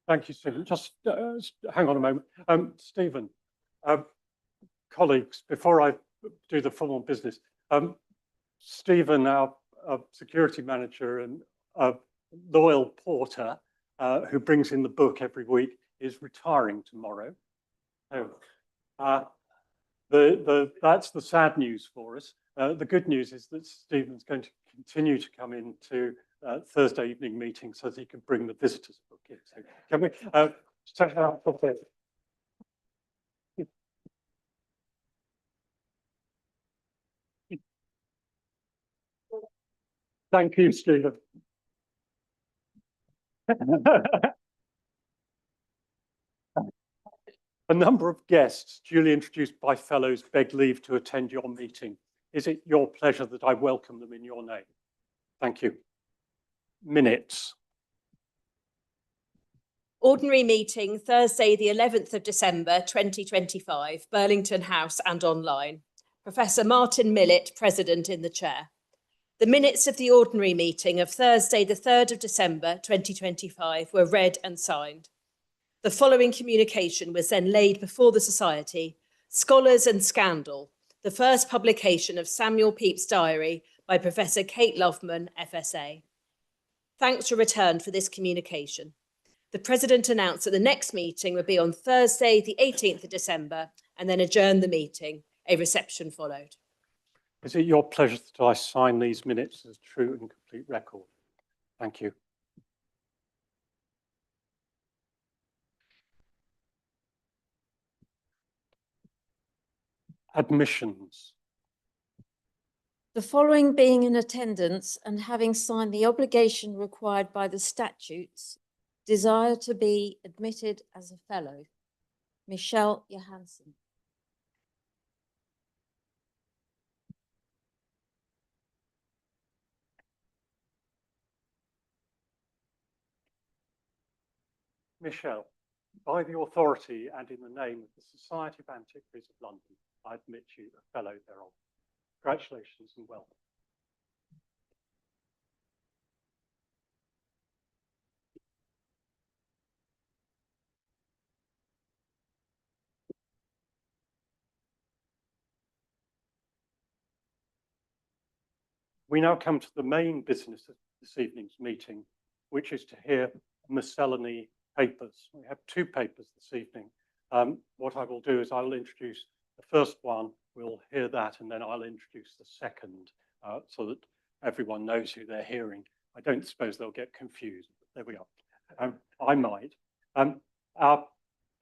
Thank you, Stephen. Just hang on a moment. Stephen, colleagues, before I do the formal business, Stephen, our security manager and loyal porter, who brings in the book every week, is retiring tomorrow. So, that's the sad news for us. The good news is that Stephen's going to continue to come into Thursday evening meetings so that he can bring the visitors book in. So can we check out? Thank you, Stephen. A number of guests duly introduced by fellows beg leave to attend your meeting. Is it your pleasure that I welcome them in your name? Thank you. Minutes. Ordinary meeting, Thursday, the 11th of December, 2025, Burlington House and online. Professor Martin Millett, President in the chair. The minutes of the ordinary meeting of Thursday, the 3rd of December, 2025, were read and signed. The following communication was then laid before the Society, Scholars and Scandal, the first publication of Samuel Pepys' diary by Professor Kate Loveman, FSA. Thanks were returned for this communication. The President announced that the next meeting would be on Thursday, the 18th of December, and then adjourned the meeting. A reception followed. Is it your pleasure that I sign these minutes as true and complete record? Thank you. Admissions. The following being in attendance and having signed the obligation required by the statutes, desire to be admitted as a fellow. Michelle Johansson. Michelle, by the authority and in the name of the Society of Antiquaries of London, I admit you a fellow thereof. Congratulations and welcome. We now come to the main business of this evening's meeting, which is to hear Miscellany papers. We have two papers this evening. What I will do is I will introduce the first one, we'll hear that, and then I'll introduce the second so that everyone knows who they're hearing. I don't suppose they'll get confused, but there we are. I might. Our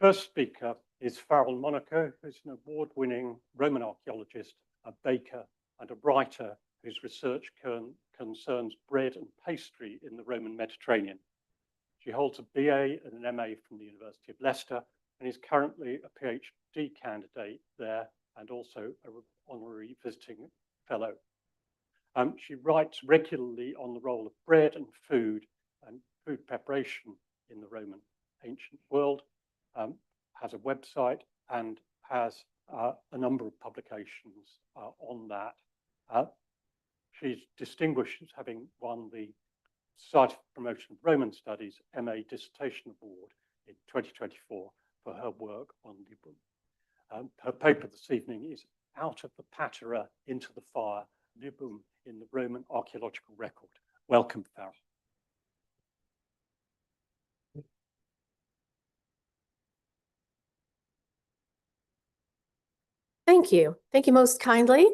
first speaker is Farrell Monaco, who's an award-winning Roman archaeologist, a baker, and a writer whose research concerns bread and pastry in the Roman Mediterranean. She holds a BA and an MA from the University of Leicester and is currently a PhD candidate there and also an honorary visiting fellow. She writes regularly on the role of bread and food preparation in the Roman ancient world, has a website and has a number of publications on that. She's distinguished as having won the Society for Promotion of Roman Studies MA Dissertation Award in 2024 for her work on Libum. Her paper this evening is Out of the Patera into the Fire, Libum in the Roman Archaeological Record. Welcome, Farrell. Thank you. Thank you most kindly.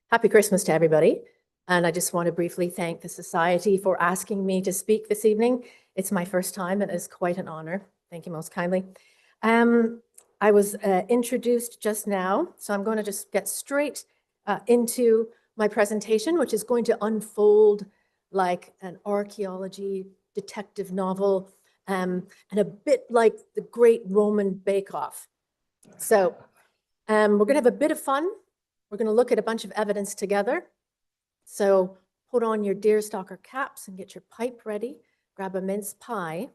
Happy Christmas to everybody. And I just want to briefly thank the Society for asking me to speak this evening. It's my first time and it's quite an honor. Thank you most kindly. I was introduced just now, so I'm going to just get straight into my presentation, which is going to unfold like an archaeology detective novel and a bit like the Great Roman Bake Off. So we're going to have a bit of fun. We're going to look at a bunch of evidence together. So put on your deerstalker caps and get your pipe ready. Grab a mince pie.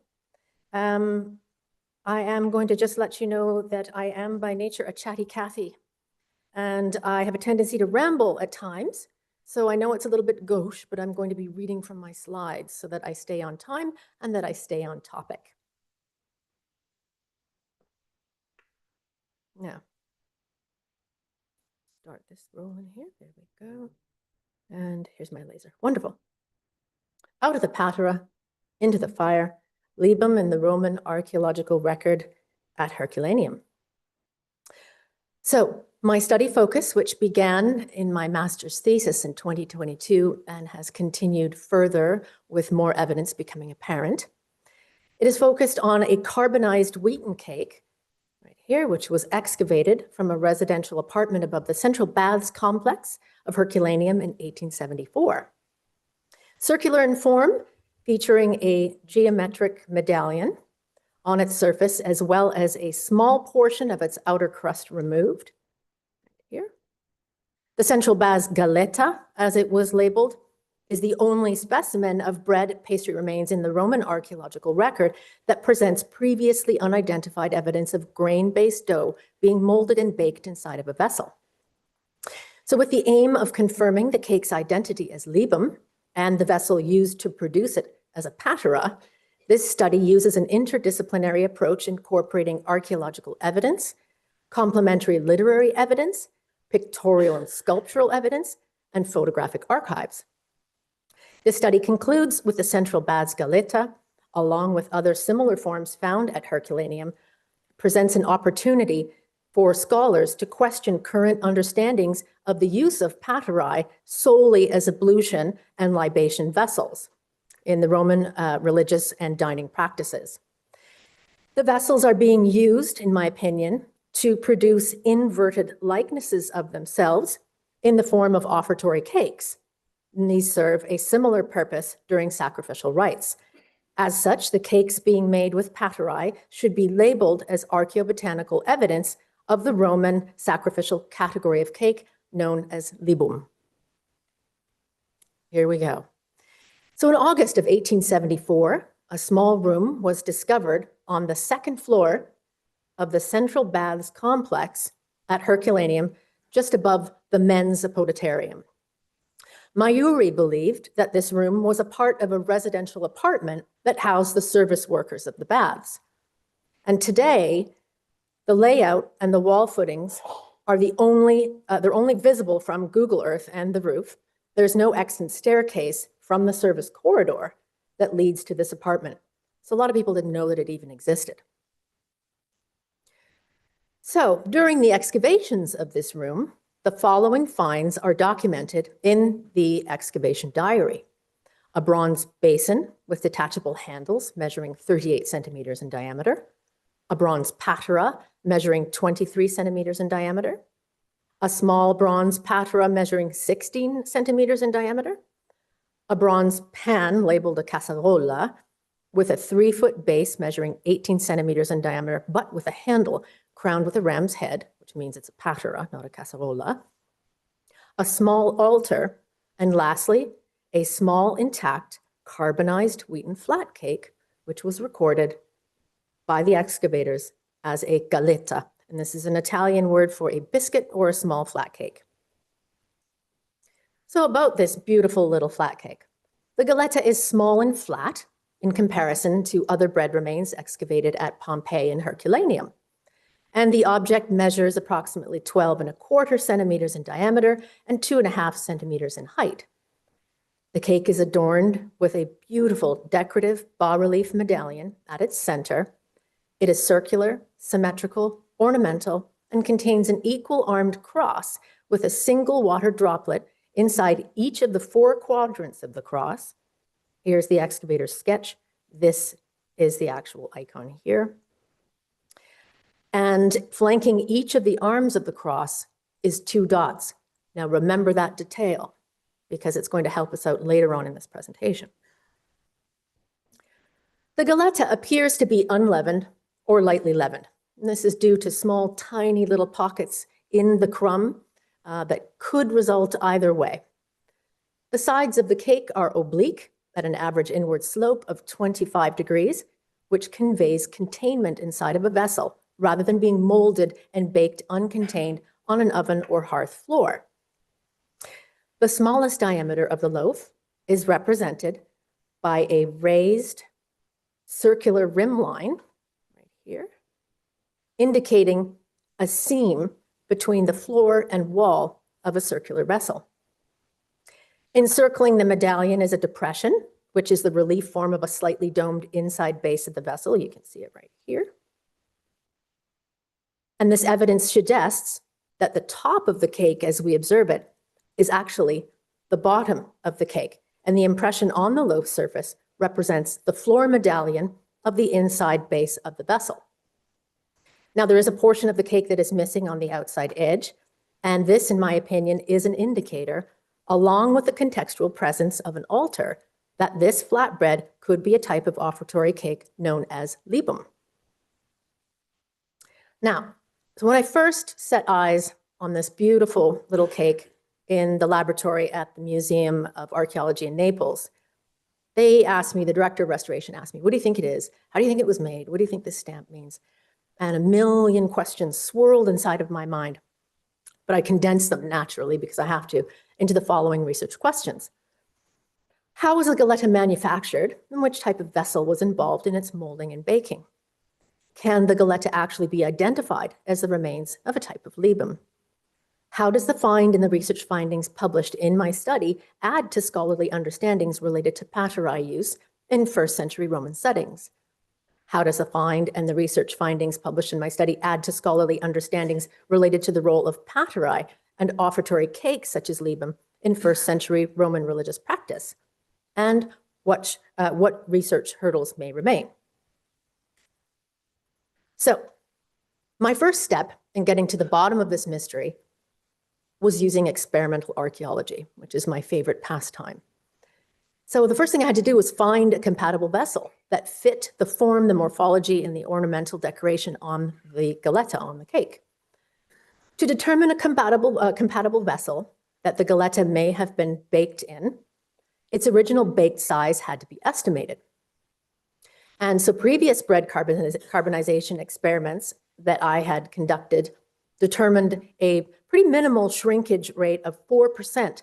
I am going to just let you know that I am by nature a chatty Cathy. And I have a tendency to ramble at times. So I know it's a little bit gauche, but I'm going to be reading from my slides so that I stay on time and that I stay on topic. Now, start this rolling here. There we go. And here's my laser. Wonderful. Out of the Patera, into the fire, Libum in the Roman archaeological record at Herculaneum. So my study focus, which began in my master's thesis in 2022 and has continued further with more evidence becoming apparent, it is focused on a carbonized wheaten cake right here, which was excavated from a residential apartment above the central baths complex of Herculaneum in 1874. Circular in form, featuring a geometric medallion on its surface, as well as a small portion of its outer crust removed. Here. The central baths galeta, as it was labeled, is the only specimen of bread pastry remains in the Roman archaeological record that presents previously unidentified evidence of grain-based dough being molded and baked inside of a vessel. So with the aim of confirming the cake's identity as libum and the vessel used to produce it as a patera, this study uses an interdisciplinary approach incorporating archaeological evidence, complementary literary evidence, pictorial and sculptural evidence, and photographic archives. This study concludes with the central baths galeta, along with other similar forms found at Herculaneum, presents an opportunity for scholars to question current understandings of the use of paterae solely as ablution and libation vessels in the Roman religious and dining practices. The vessels are being used, in my opinion, to produce inverted likenesses of themselves in the form of offertory cakes. And these serve a similar purpose during sacrificial rites. As such, the cakes being made with paterae should be labeled as archaeobotanical evidence of the Roman sacrificial category of cake known as libum. Here we go. So in August of 1874, a small room was discovered on the second floor of the central baths complex at Herculaneum, just above the men's apoditarium. Mayuri believed that this room was a part of a residential apartment that housed the service workers of the baths. And today, the layout and the wall footings are they're only visible from Google Earth and the roof. There's no extant staircase from the service corridor that leads to this apartment. So a lot of people didn't know that it even existed. So during the excavations of this room, the following finds are documented in the excavation diary. A bronze basin with detachable handles measuring 38 centimeters in diameter, a bronze patera measuring 23 centimeters in diameter, a small bronze patera measuring 16 centimeters in diameter, a bronze pan labeled a casserola with a 3-foot base measuring 18 centimeters in diameter, but with a handle crowned with a ram's head, which means it's a patera, not a casserola, a small altar, and lastly, a small intact carbonized wheaten flat cake, which was recorded by the excavators as a galetta. And this is an Italian word for a biscuit or a small flat cake. So about this beautiful little flat cake. The galetta is small and flat in comparison to other bread remains excavated at Pompeii and Herculaneum. And the object measures approximately 12¼ centimeters in diameter and 2½ centimeters in height. The cake is adorned with a beautiful decorative bas-relief medallion at its center. It is circular, symmetrical, ornamental, and contains an equal-armed cross with a single water droplet inside each of the 4 quadrants of the cross. Here's the excavator's sketch. This is the actual icon here. And flanking each of the arms of the cross is 2 dots. Now remember that detail because it's going to help us out later on in this presentation. The galetta appears to be unleavened or lightly leavened. And this is due to small, tiny little pockets in the crumb that could result either way. The sides of the cake are oblique at an average inward slope of 25 degrees, which conveys containment inside of a vessel rather than being molded and baked uncontained on an oven or hearth floor. The smallest diameter of the loaf is represented by a raised circular rim line right here, indicating a seam between the floor and wall of a circular vessel. Encircling the medallion is a depression, which is the relief form of a slightly domed inside base of the vessel. You can see it right here. And this evidence suggests that the top of the cake, as we observe it, is actually the bottom of the cake. And the impression on the loaf surface represents the floor medallion of the inside base of the vessel. Now, there is a portion of the cake that is missing on the outside edge. And this, in my opinion, is an indicator, along with the contextual presence of an altar, that this flatbread could be a type of offertory cake known as libum. Now, so when I first set eyes on this beautiful little cake in the laboratory at the Museum of Archaeology in Naples, they asked me, the director of restoration asked me, what do you think it is? How do you think it was made? What do you think this stamp means? And a million questions swirled inside of my mind, but I condensed them naturally, because I have to, into the following research questions. How was the galetta manufactured, and which type of vessel was involved in its molding and baking? Can the galetta actually be identified as the remains of a type of libum? How does the find and the research findings published in my study add to scholarly understandings related to paterae use in first century Roman settings? How does the find and the research findings published in my study add to scholarly understandings related to the role of paterae and offertory cakes such as libum in first century Roman religious practice? And what research hurdles may remain? So, my first step in getting to the bottom of this mystery was using experimental archaeology, which is my favorite pastime. So the first thing I had to do was find a compatible vessel that fit the form, the morphology, and the ornamental decoration on the galetta, on the cake. To determine a compatible vessel that the galetta may have been baked in, its original baked size had to be estimated. And so previous bread carbonization experiments that I had conducted determined a pretty minimal shrinkage rate of 4%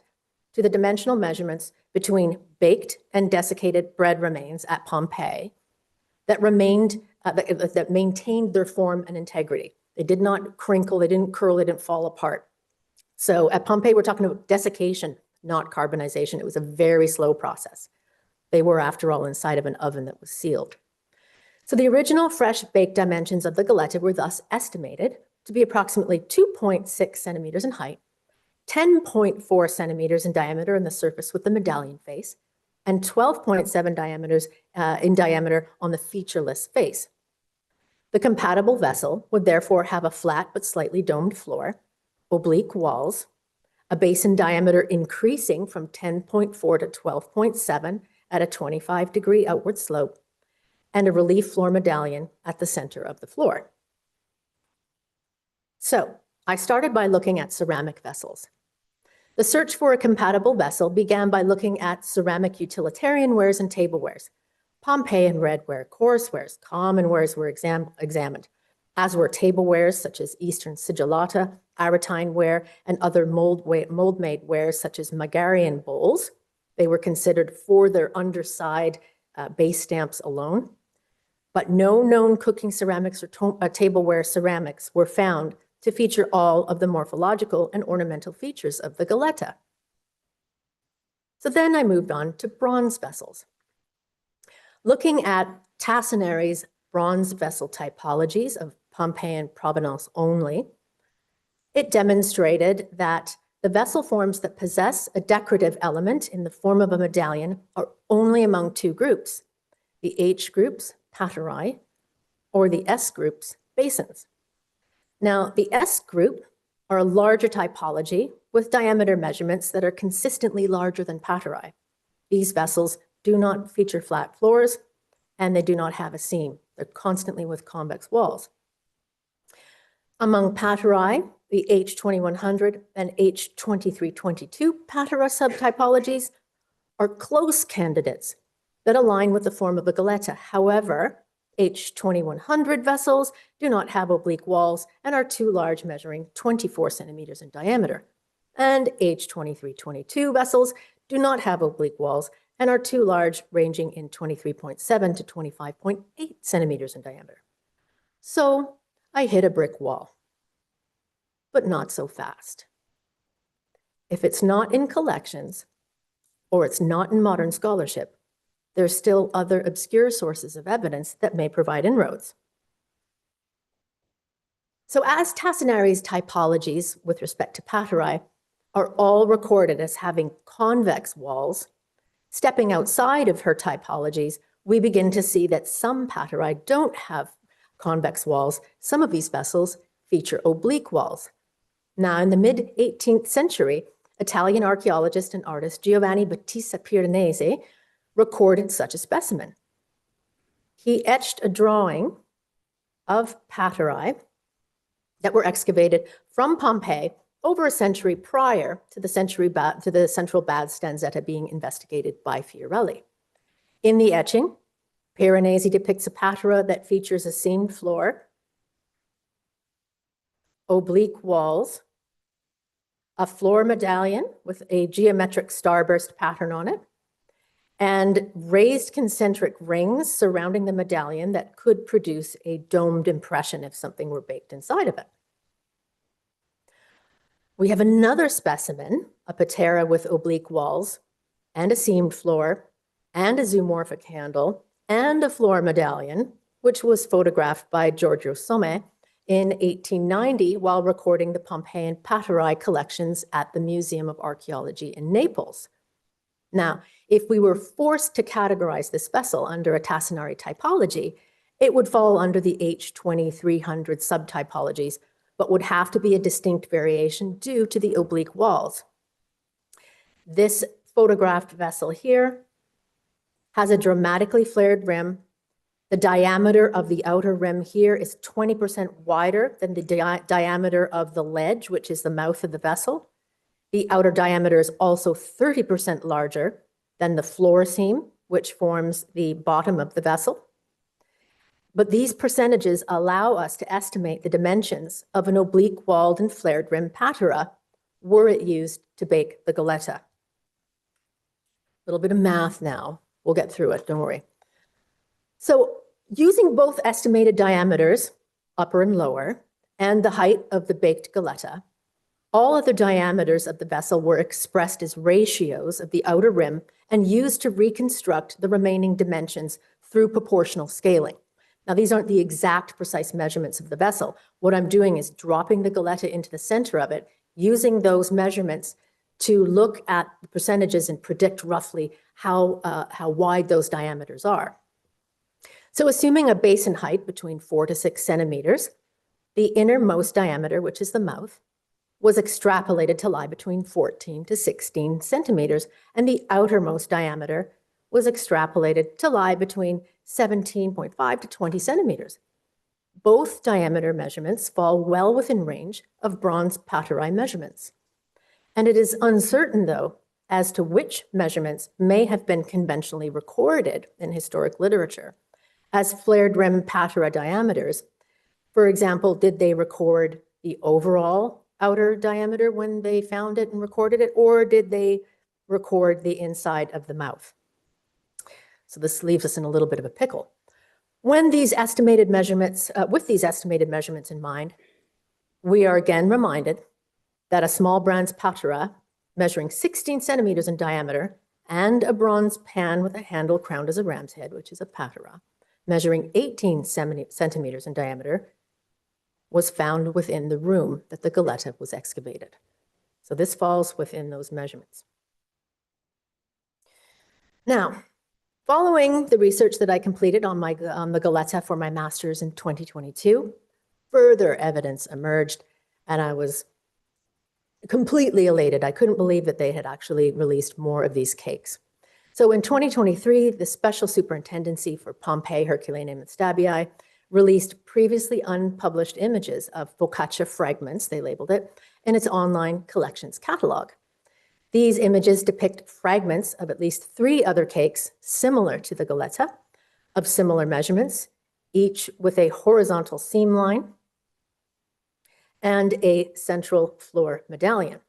to the dimensional measurements between baked and desiccated bread remains at Pompeii that maintained their form and integrity. They did not crinkle, they didn't curl, they didn't fall apart. So at Pompeii, we're talking about desiccation, not carbonization. It was a very slow process. They were, after all, inside of an oven that was sealed. So the original fresh baked dimensions of the galetta were thus estimated to be approximately 2.6 centimeters in height, 10.4 centimeters in diameter in the surface with the medallion face, and 12.7 diameters in diameter on the featureless face. The compatible vessel would therefore have a flat but slightly domed floor, oblique walls, a base in diameter increasing from 10.4 to 12.7 at a 25-degree outward slope, and a relief floor medallion at the center of the floor. So I started by looking at ceramic vessels. The search for a compatible vessel began by looking at ceramic utilitarian wares and tablewares. Pompeian redware, coarsewares, commonwares were examined, as were tablewares such as Eastern sigillata, Aretine ware, and other mold-made wares such as Megarian bowls. They were considered for their underside base stamps alone. But no known cooking ceramics or tableware ceramics were found to feature all of the morphological and ornamental features of the galetta. So then I moved on to bronze vessels. Looking at Tassinari's bronze vessel typologies of Pompeian provenance only, it demonstrated that the vessel forms that possess a decorative element in the form of a medallion are only among two groups, the H groups, paterae, or the S groups, basins. Now, the S group are a larger typology with diameter measurements that are consistently larger than paterae. These vessels do not feature flat floors, and they do not have a seam. They're constantly with convex walls. Among paterae, the H2100 and H2322 patera subtypologies are close candidates that align with the form of a galetta. However, H2100 vessels do not have oblique walls and are too large, measuring 24 centimeters in diameter. And H2322 vessels do not have oblique walls and are too large, ranging in 23.7 to 25.8 centimeters in diameter. So I hit a brick wall. but not so fast. If it's not in collections, or it's not in modern scholarship, there's still other obscure sources of evidence that may provide inroads. So as Tassinari's typologies with respect to paterae are all recorded as having convex walls, stepping outside of her typologies, we begin to see that some paterae don't have convex walls. Some of these vessels feature oblique walls. Now, in the mid-18th century, Italian archaeologist and artist Giovanni Battista Piranesi recorded such a specimen. He etched a drawing of paterae that were excavated from Pompeii over a century prior to the central bath stanzetta being investigated by Fiorelli. In the etching, Piranesi depicts a patera that features a seamed floor, oblique walls, a floor medallion with a geometric starburst pattern on it, and raised concentric rings surrounding the medallion that could produce a domed impression if something were baked inside of it. We have another specimen, a patera with oblique walls and a seamed floor and a zoomorphic handle and a floor medallion, which was photographed by Giorgio Somme in 1890 while recording the Pompeian paterae collections at the Museum of Archaeology in Naples. Now, if we were forced to categorize this vessel under a Tassinari typology, it would fall under the H2300 subtypologies, but would have to be a distinct variation due to the oblique walls. This photographed vessel here has a dramatically flared rim. The diameter of the outer rim here is 20% wider than the diameter of the ledge, which is the mouth of the vessel. The outer diameter is also 30% larger than the floor seam, which forms the bottom of the vessel. But these percentages allow us to estimate the dimensions of an oblique-walled and flared-rim patera were it used to bake the goletta. A little bit of math now. We'll get through it, don't worry. So using both estimated diameters, upper and lower, and the height of the baked goletta, all other diameters of the vessel were expressed as ratios of the outer rim and used to reconstruct the remaining dimensions through proportional scaling. Now, these aren't the exact precise measurements of the vessel. What I'm doing is dropping the goletta into the center of it, using those measurements to look at the percentages and predict roughly how wide those diameters are. So assuming a basin height between 4 to 6 centimeters, the innermost diameter, which is the mouth, was extrapolated to lie between 14 to 16 centimeters, and the outermost diameter was extrapolated to lie between 17.5 to 20 centimeters. Both diameter measurements fall well within range of bronze paterae measurements. And it is uncertain, though, as to which measurements may have been conventionally recorded in historic literature as flared rim patera diameters. For example, did they record the overall outer diameter when they found it and recorded it, or did they record the inside of the mouth? So this leaves us in a little bit of a pickle. When these estimated measurements, with these estimated measurements in mind, we are again reminded that a small bronze patera measuring 16 centimeters in diameter and a bronze pan with a handle crowned as a ram's head, which is a patera, measuring 18 centimeters in diameter, was found within the room that the goletta was excavated. So this falls within those measurements. Now, following the research that I completed on the goletta for my master's in 2022, further evidence emerged, and I was completely elated. I couldn't believe that they had actually released more of these cakes. So in 2023, the Special Superintendency for Pompeii, Herculaneum, and Stabii released previously unpublished images of focaccia fragments, they labeled it, in its online collections catalog. These images depict fragments of at least 3 other cakes similar to the goletta, of similar measurements, each with a horizontal seam line and a central floor medallion.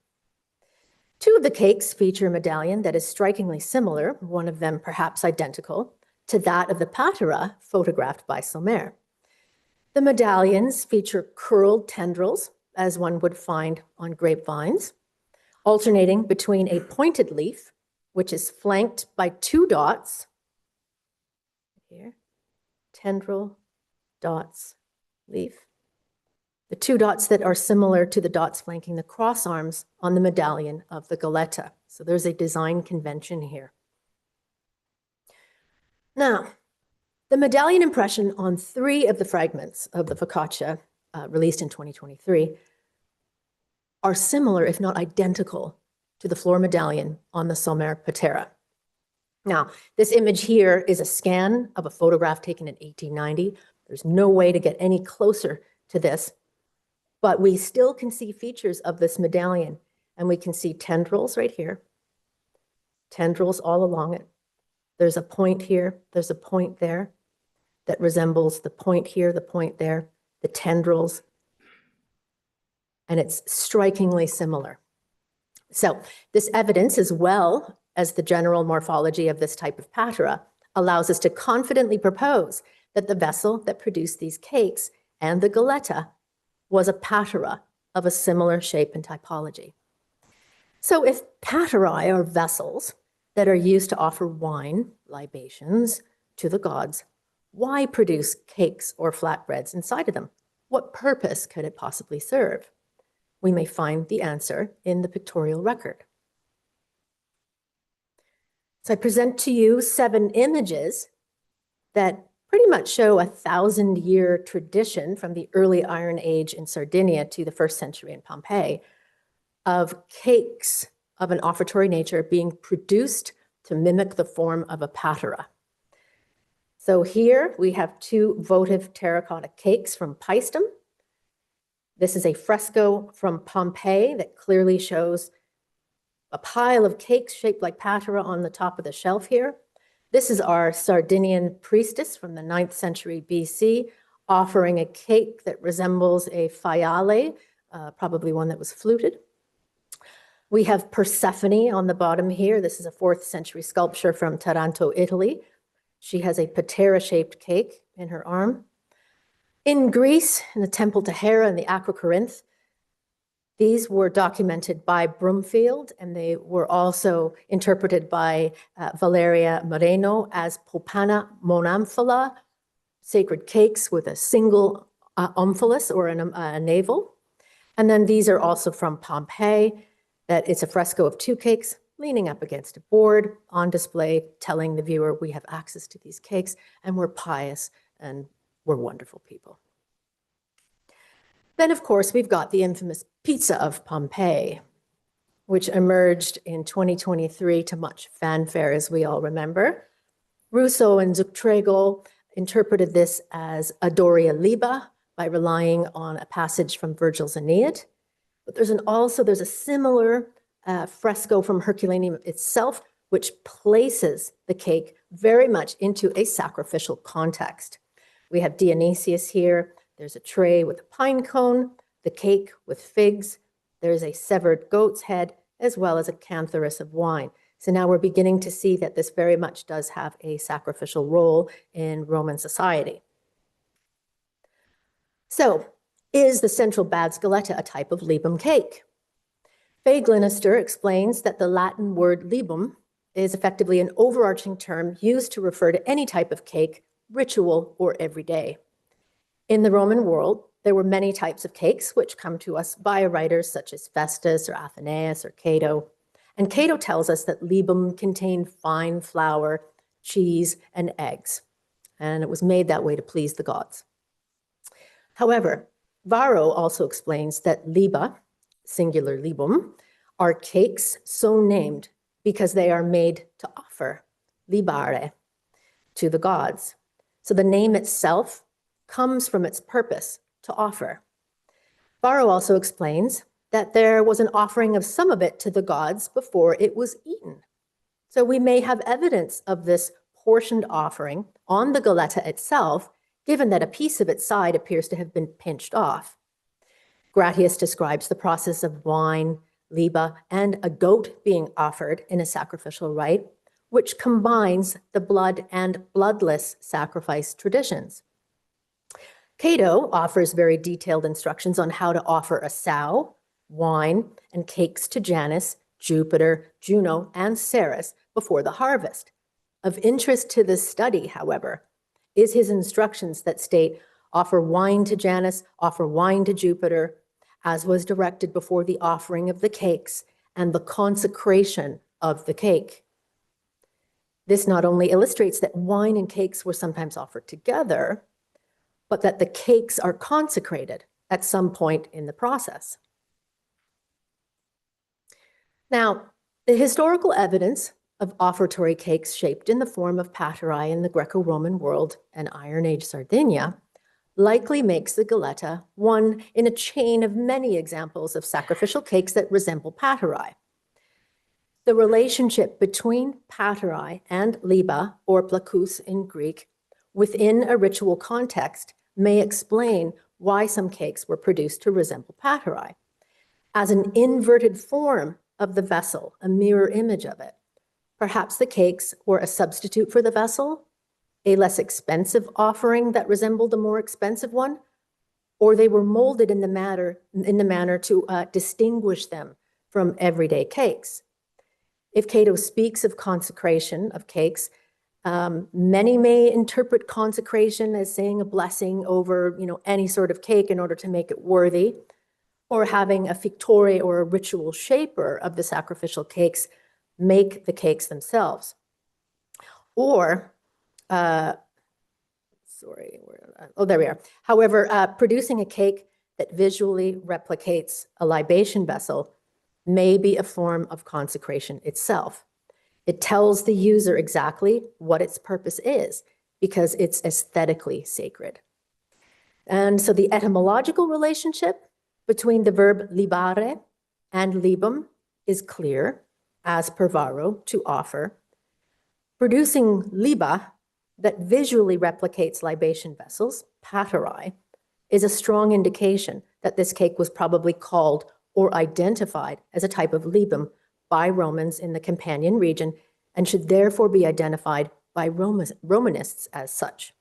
2 of the cakes feature a medallion that is strikingly similar, one of them perhaps identical, to that of the patera photographed by Sommer. The medallions feature curled tendrils as one would find on grapevines, alternating between a pointed leaf, which is flanked by two dots, here, tendril, dots, leaf. The two dots that are similar to the dots flanking the cross arms on the medallion of the Goletta. So there's a design convention here. Now, the medallion impression on 3 of the fragments of the focaccia released in 2023 are similar, if not identical, to the floor medallion on the Sommer Patera. Now, this image here is a scan of a photograph taken in 1890. There's no way to get any closer to this, but we still can see features of this medallion, and we can see tendrils right here, tendrils all along it. There's a point here, there's a point there that resembles the point here, the point there, the tendrils, and it's strikingly similar. So this evidence, as well as the general morphology of this type of patera, allows us to confidently propose that the vessel that produced these cakes and the Goletta was a patera of a similar shape and typology. So if paterae are vessels that are used to offer wine, libations, to the gods, why produce cakes or flatbreads inside of them? What purpose could it possibly serve? We may find the answer in the pictorial record. So I present to you 7 images that pretty much show a 1,000-year tradition from the early Iron Age in Sardinia to the 1st century in Pompeii of cakes of an offertory nature being produced to mimic the form of a patera. So here we have 2 votive terracotta cakes from Paestum. This is a fresco from Pompeii that clearly shows a pile of cakes shaped like patera on the top of the shelf here. This is our Sardinian priestess from the 9th century BC offering a cake that resembles a faiale, probably one that was fluted. We have Persephone on the bottom here. This is a 4th century sculpture from Taranto, Italy. She has a patera-shaped cake in her arm. In Greece, in the temple to Hera and the Aqua Corinth, these were documented by Brumfield, and they were also interpreted by Valeria Moreno as popana monamphala, sacred cakes with a single omphalos or a navel. And then these are also from Pompeii, that it's a fresco of 2 cakes leaning up against a board on display, telling the viewer we have access to these cakes and we're pious and we're wonderful people. Then, of course, we've got the infamous pizza of Pompeii, which emerged in 2023 to much fanfare, as we all remember. Rousseau and Zuctrego interpreted this as adoria liba by relying on a passage from Virgil's Aeneid. But there's a similar fresco from Herculaneum itself, which places the cake very much into a sacrificial context. We have Dionysius here. There's a tray with a pine cone, the cake with figs. There's a severed goat's head, as well as a cantharus of wine. So now we're beginning to see that this very much does have a sacrificial role in Roman society. So, is the central Bad's Goletta a type of libum cake? Fay Glenister explains that the Latin word libum is effectively an overarching term used to refer to any type of cake, ritual, or everyday. In the Roman world, there were many types of cakes which come to us via writers such as Festus or Athenaeus or Cato. And Cato tells us that libum contained fine flour, cheese, and eggs. And it was made that way to please the gods. However, Varro also explains that liba, singular libum, are cakes so named because they are made to offer, libare, to the gods. So the name itself comes from its purpose, to offer. Varro also explains that there was an offering of some of it to the gods before it was eaten. So we may have evidence of this portioned offering on the Goletta itself, given that a piece of its side appears to have been pinched off. Gratius describes the process of wine, liba, and a goat being offered in a sacrificial rite, which combines the blood and bloodless sacrifice traditions. Cato offers very detailed instructions on how to offer a sow, wine, and cakes to Janus, Jupiter, Juno, and Ceres before the harvest. Of interest to this study, however, is his instructions that state, offer wine to Janus, offer wine to Jupiter, as was directed before the offering of the cakes and the consecration of the cake. This not only illustrates that wine and cakes were sometimes offered together, but that the cakes are consecrated at some point in the process. Now, the historical evidence of offertory cakes shaped in the form of paterae in the Greco-Roman world and Iron Age Sardinia likely makes the Goletta one in a chain of many examples of sacrificial cakes that resemble paterae. The relationship between paterae and liba, or plakous in Greek, within a ritual context may explain why some cakes were produced to resemble paterae. As an inverted form of the vessel, a mirror image of it, perhaps the cakes were a substitute for the vessel, a less expensive offering that resembled a more expensive one, or they were molded in the manner to distinguish them from everyday cakes. If Cato speaks of consecration of cakes, many may interpret consecration as saying a blessing over, any sort of cake in order to make it worthy, or having a pictorial or a ritual shaper of the sacrificial cakes make the cakes themselves. Or, there we are. However, producing a cake that visually replicates a libation vessel may be a form of consecration itself. It tells the user exactly what its purpose is because it's aesthetically sacred. And so the etymological relationship between the verb libare and libum is clear, as per Varro, to offer. Producing liba that visually replicates libation vessels, paterae, is a strong indication that this cake was probably called or identified as a type of libum by Romans in the Campanian region and should therefore be identified by Romanists as such.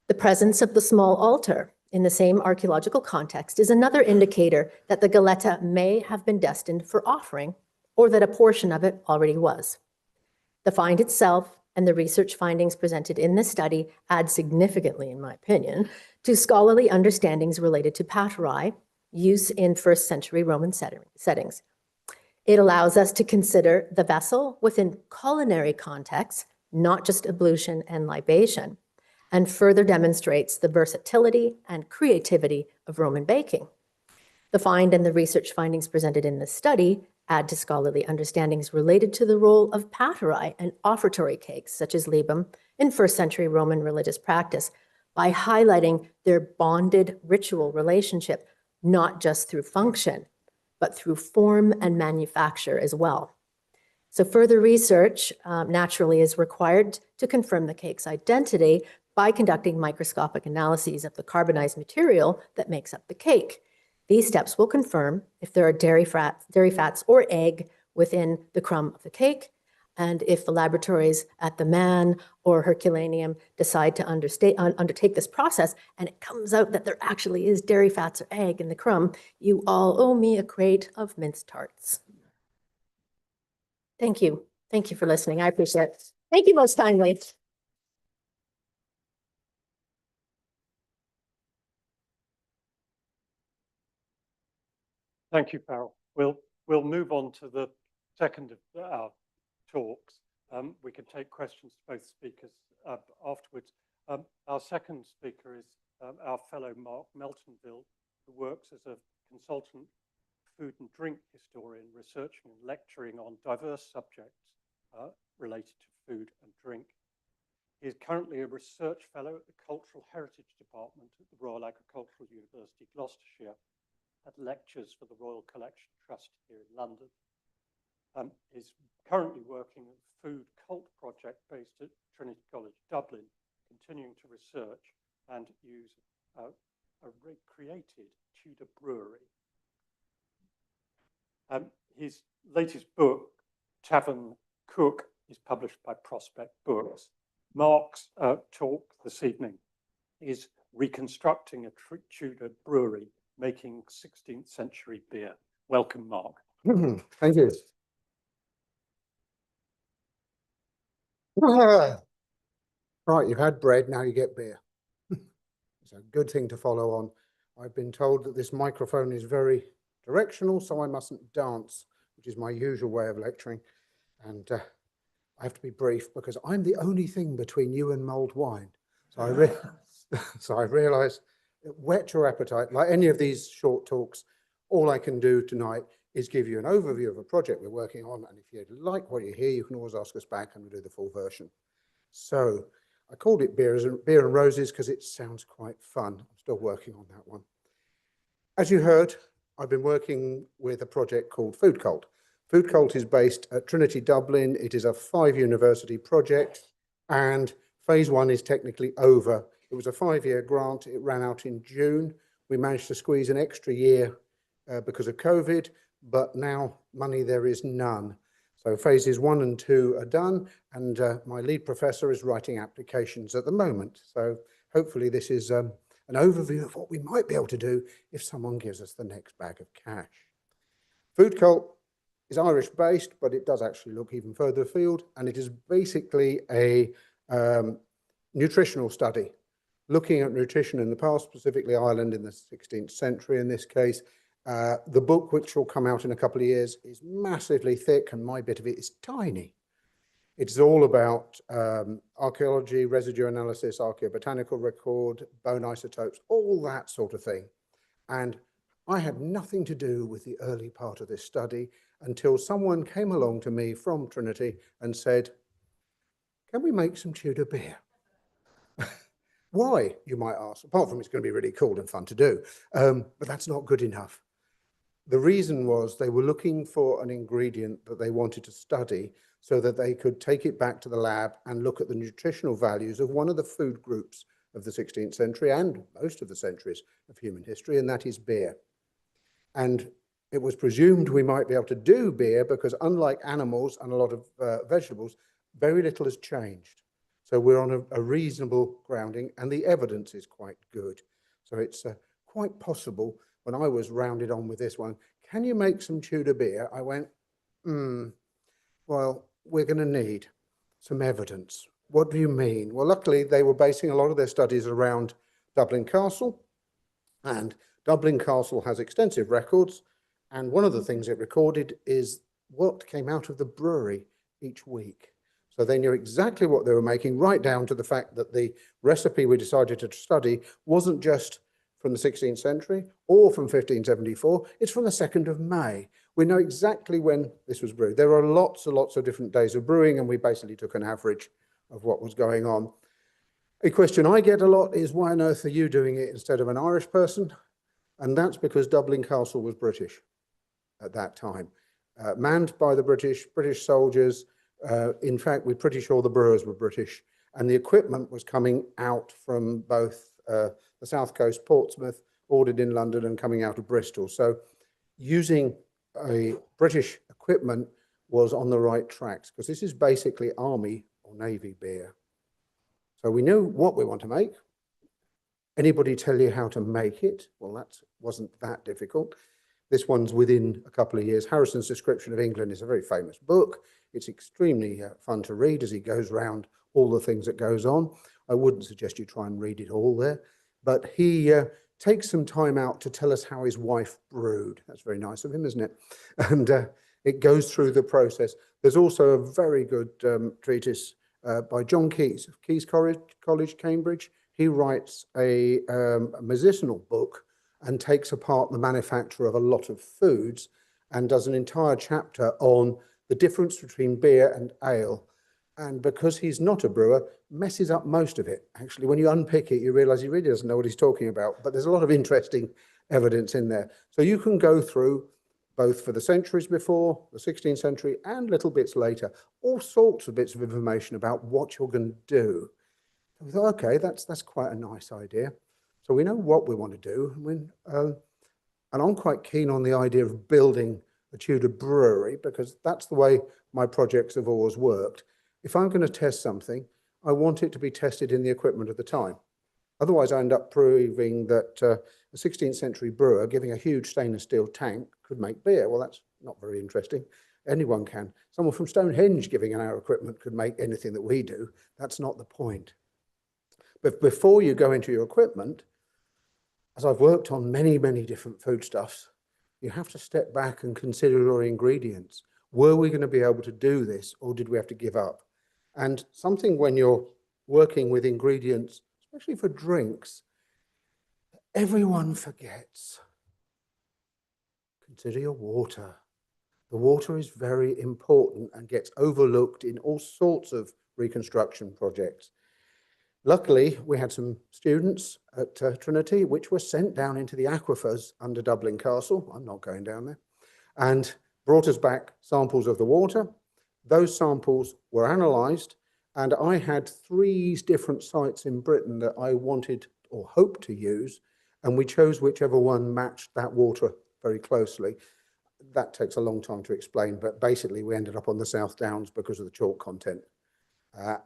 The presence of the small altar in the same archaeological context is another indicator that the Goletta may have been destined for offering or that a portion of it already was. The find itself and the research findings presented in this study add significantly, in my opinion, to scholarly understandings related to paterae, use in first century Roman settings. It allows us to consider the vessel within culinary contexts, not just ablution and libation, and further demonstrates the versatility and creativity of Roman baking. The find and the research findings presented in this study add to scholarly understandings related to the role of paterae and offertory cakes, such as libum, in first century Roman religious practice by highlighting their bonded ritual relationship, not just through function, but through form and manufacture as well. So further research naturally is required to confirm the cake's identity by conducting microscopic analyses of the carbonized material that makes up the cake. These steps will confirm if there are dairy fats or egg within the crumb of the cake, and if the laboratories at the Man or Herculaneum decide to undertake this process, and it comes out that there actually is dairy fats or egg in the crumb, you all owe me a crate of minced tarts. Thank you. Thank you for listening. I appreciate it. Thank you most kindly. Thank you, Farrell. We'll move on to the second of our talks. We can take questions to both speakers afterwards. Our second speaker is our fellow Marc Meltonville, who works as a consultant food and drink historian, researching and lecturing on diverse subjects related to food and drink. He is currently a research fellow at the Cultural Heritage Department at the Royal Agricultural University, Gloucestershire, at lectures for the Royal Collection Trust here in London. He's currently working at a food cult project based at Trinity College, Dublin, continuing to research and use a recreated Tudor brewery. His latest book, Tavern Cook, is published by Prospect Books. Marc's talk this evening is reconstructing a Tudor brewery making 16th century beer. Welcome, Marc. Thank you. Right, you've had bread, now you get beer. It's a good thing to follow on. I've been told that this microphone is very directional, so I mustn't dance, which is my usual way of lecturing. And I have to be brief because I'm the only thing between you and mulled wine. So I realise whet your appetite. Like any of these short talks, all I can do tonight is give you an overview of a project we're working on. And if you like what you hear, you can always ask us back and we'll do the full version. So I called it Beer and Roses because it sounds quite fun. I'm still working on that one. As you heard, I've been working with a project called Food Cult. Food Cult is based at Trinity Dublin. It is a 5-university project and phase 1 is technically over. It was a 5-year grant. It ran out in June. We managed to squeeze an extra year because of COVID, but now money there is none. So phases 1 and 2 are done, and my lead professor is writing applications at the moment. So hopefully this is an overview of what we might be able to do if someone gives us the next bag of cash. Food Cult is Irish-based, but it does actually look even further afield, and it is basically a nutritional study, looking at nutrition in the past, specifically Ireland in the 16th century in this case. The book, which will come out in a couple of years, is massively thick and my bit of it is tiny. It's all about archaeology, residue analysis, archaeobotanical record, bone isotopes, all that sort of thing. And I had nothing to do with the early part of this study until someone came along to me from Trinity and said, can we make some Tudor beer? Why, you might ask, apart from it's going to be really cool and fun to do, but that's not good enough. The reason was they were looking for an ingredient that they wanted to study so that they could take it back to the lab and look at the nutritional values of one of the food groups of the 16th century and most of the centuries of human history, and that is beer. And it was presumed we might be able to do beer because unlike animals and a lot of vegetables, very little has changed. So we're on a reasonable grounding and the evidence is quite good. So it's quite possible. When I was rounded on with this one, can you make some Tudor beer? I went, well, we're going to need some evidence. What do you mean? Well, luckily, they were basing a lot of their studies around Dublin Castle, and Dublin Castle has extensive records, and one of the things it recorded is what came out of the brewery each week. So they knew exactly what they were making, right down to the fact that the recipe we decided to study wasn't just from the 16th century or from 1574, it's from the 2nd of May. We know exactly when this was brewed. There are lots and lots of different days of brewing, and we basically took an average of what was going on. A question I get a lot is, why on earth are you doing it instead of an Irish person? And that's because Dublin Castle was British at that time, manned by the British soldiers. In fact, we're pretty sure the brewers were British, and the equipment was coming out from both the South Coast, Portsmouth, ordered in London and coming out of Bristol. So using a British equipment was on the right tracks, because this is basically Army or Navy beer. So we knew what we want to make. Anybody tell you how to make it? Well, that wasn't that difficult. This one's within a couple of years. Harrison's Description of England is a very famous book. It's extremely fun to read as he goes round all the things that goes on. I wouldn't suggest you try and read it all there, but he takes some time out to tell us how his wife brewed. That's very nice of him, isn't it? And it goes through the process. There's also a very good treatise by John Keyes of Keyes College, Cambridge. He writes a medicinal book and takes apart the manufacture of a lot of foods and does an entire chapter on the difference between beer and ale. And because he's not a brewer, messes up most of it. Actually, when you unpick it, you realize he really doesn't know what he's talking about, but there's a lot of interesting evidence in there. So you can go through both for the centuries before, the 16th century, and little bits later, all sorts of bits of information about what you're going to do. So we thought, okay, that's quite a nice idea. So we know what we want to do. And I'm quite keen on the idea of building a Tudor brewery, because that's the way my projects have always worked. If I'm going to test something, I want it to be tested in the equipment of the time. Otherwise, I end up proving that a 16th century brewer giving a huge stainless steel tank could make beer. Well, that's not very interesting. Anyone can. Someone from Stonehenge giving our equipment could make anything that we do. That's not the point. But before you go into your equipment, as I've worked on many, many different foodstuffs, you have to step back and consider your ingredients. Were we going to be able to do this, or did we have to give up? And something when you're working with ingredients, especially for drinks, everyone forgets. Consider your water. The water is very important and gets overlooked in all sorts of reconstruction projects. Luckily, we had some students at Trinity which were sent down into the aquifers under Dublin Castle. I'm not going down there. And brought us back samples of the water. Those samples were analysed, and I had 3 different sites in Britain that I wanted or hoped to use, and we chose whichever one matched that water very closely. That takes a long time to explain, but basically we ended up on the South Downs because of the chalk content.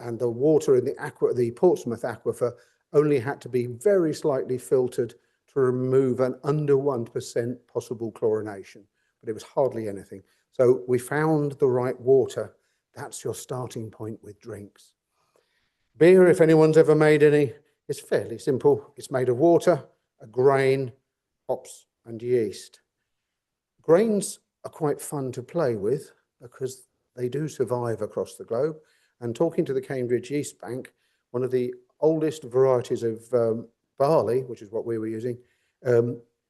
And the water in the Portsmouth aquifer only had to be very slightly filtered to remove an under 1% possible chlorination, but it was hardly anything. So we found the right water. That's your starting point with drinks. Beer, if anyone's ever made any, is fairly simple. It's made of water, a grain, hops, and yeast. Grains are quite fun to play with because they do survive across the globe. And talking to the Cambridge Yeast Bank, one of the oldest varieties of barley, which is what we were using,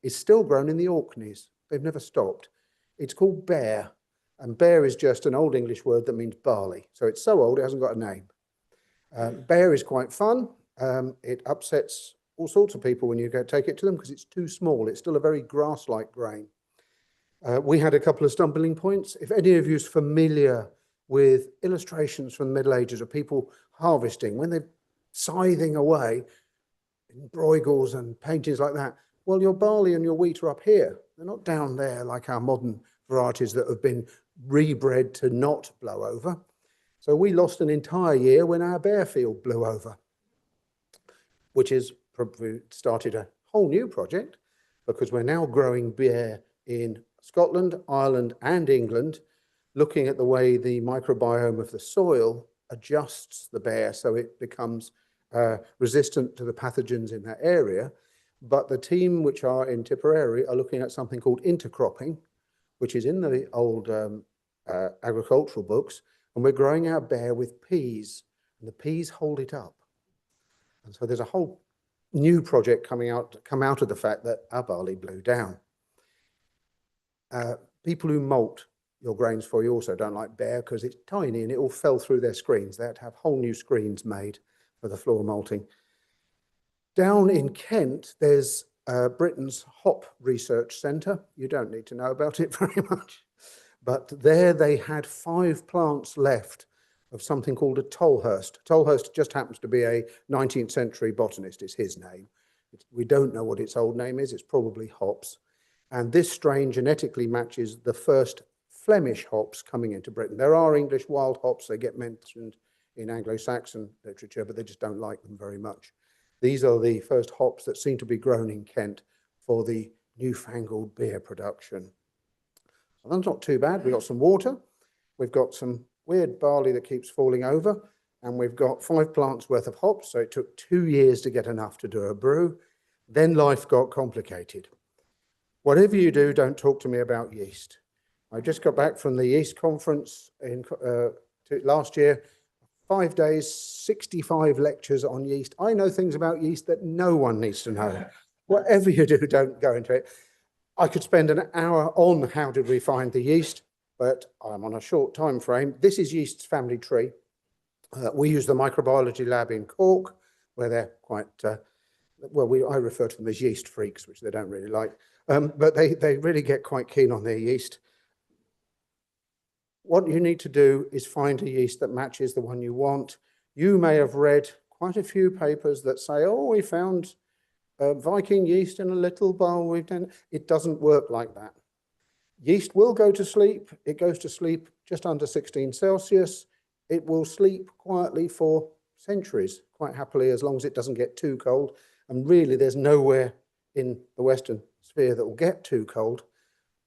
is still grown in the Orkneys. They've never stopped. It's called bear, and bear is just an old English word that means barley. So it's so old it hasn't got a name. Bear is quite fun. It upsets all sorts of people when you go take it to them because it's too small. It's still a very grass-like grain. We had a couple of stumbling points. If any of you is familiar with illustrations from the Middle Ages of people harvesting, when they're scything away in Bruegels and paintings like that, well, your barley and your wheat are up here. They're not down there like our modern varieties that have been rebred to not blow over. So we lost an entire year when our bear field blew over, which is probably started a whole new project because we're now growing beer in Scotland, Ireland, and England, looking at the way the microbiome of the soil adjusts the beer so it becomes resistant to the pathogens in that area. But the team which are in Tipperary are looking at something called intercropping, which is in the old agricultural books, and we're growing our beer with peas, and the peas hold it up. And so there's a whole new project come out of the fact that our barley blew down. People who malt your grains for you also don't like bear because it's tiny and it all fell through their screens. They had to have whole new screens made for the floor malting. Down in Kent, there's Britain's Hop Research Centre. You don't need to know about it very much. But there they had 5 plants left of something called a Tolhurst. Tolhurst just happens to be a 19th century botanist. It's his name. We don't know what its old name is. It's probably hops. And this strain genetically matches the first Flemish hops coming into Britain. There are English wild hops. They get mentioned in Anglo-Saxon literature, but they just don't like them very much. These are the first hops that seem to be grown in Kent for the newfangled beer production. So that's not too bad. We've got some water. We've got some weird barley that keeps falling over, and we've got 5 plants worth of hops. So it took 2 years to get enough to do a brew. Then life got complicated. Whatever you do, don't talk to me about yeast. I just got back from the yeast conference in last year. 5 days, 65 lectures on yeast. I know things about yeast that no one needs to know. Whatever you do, don't go into it. I could spend an hour on how did we find the yeast, but I'm on a short time frame. This is yeast's family tree. We use the microbiology lab in Cork, where they're quite, I refer to them as yeast freaks, which they don't really like, but they really get quite keen on their yeast. What you need to do is find a yeast that matches the one you want. You may have read quite a few papers that say, oh, we found Viking yeast in a little bowl. It doesn't work like that. Yeast will go to sleep. It goes to sleep just under 16 Celsius. It will sleep quietly for centuries quite happily, as long as it doesn't get too cold. And really, there's nowhere in the Western sphere that will get too cold.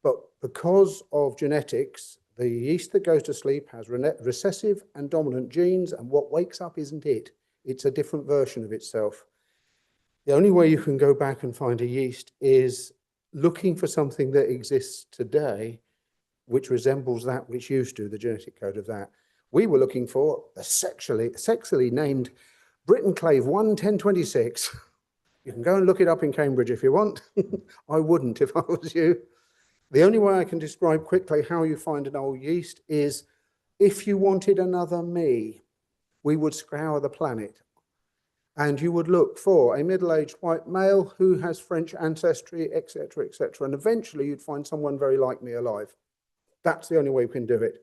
But because of genetics, the yeast that goes to sleep has recessive and dominant genes, and what wakes up isn't it. It's a different version of itself. The only way you can go back and find a yeast is looking for something that exists today which resembles that which used to, the genetic code of that. We were looking for the sexily named Britain Clave 11026. You can go and look it up in Cambridge if you want. I wouldn't if I was you. The only way I can describe quickly how you find an old yeast is if you wanted another me, we would scour the planet and you would look for a middle-aged white male who has French ancestry, etc., etc. And eventually you'd find someone very like me alive. That's the only way we can do it.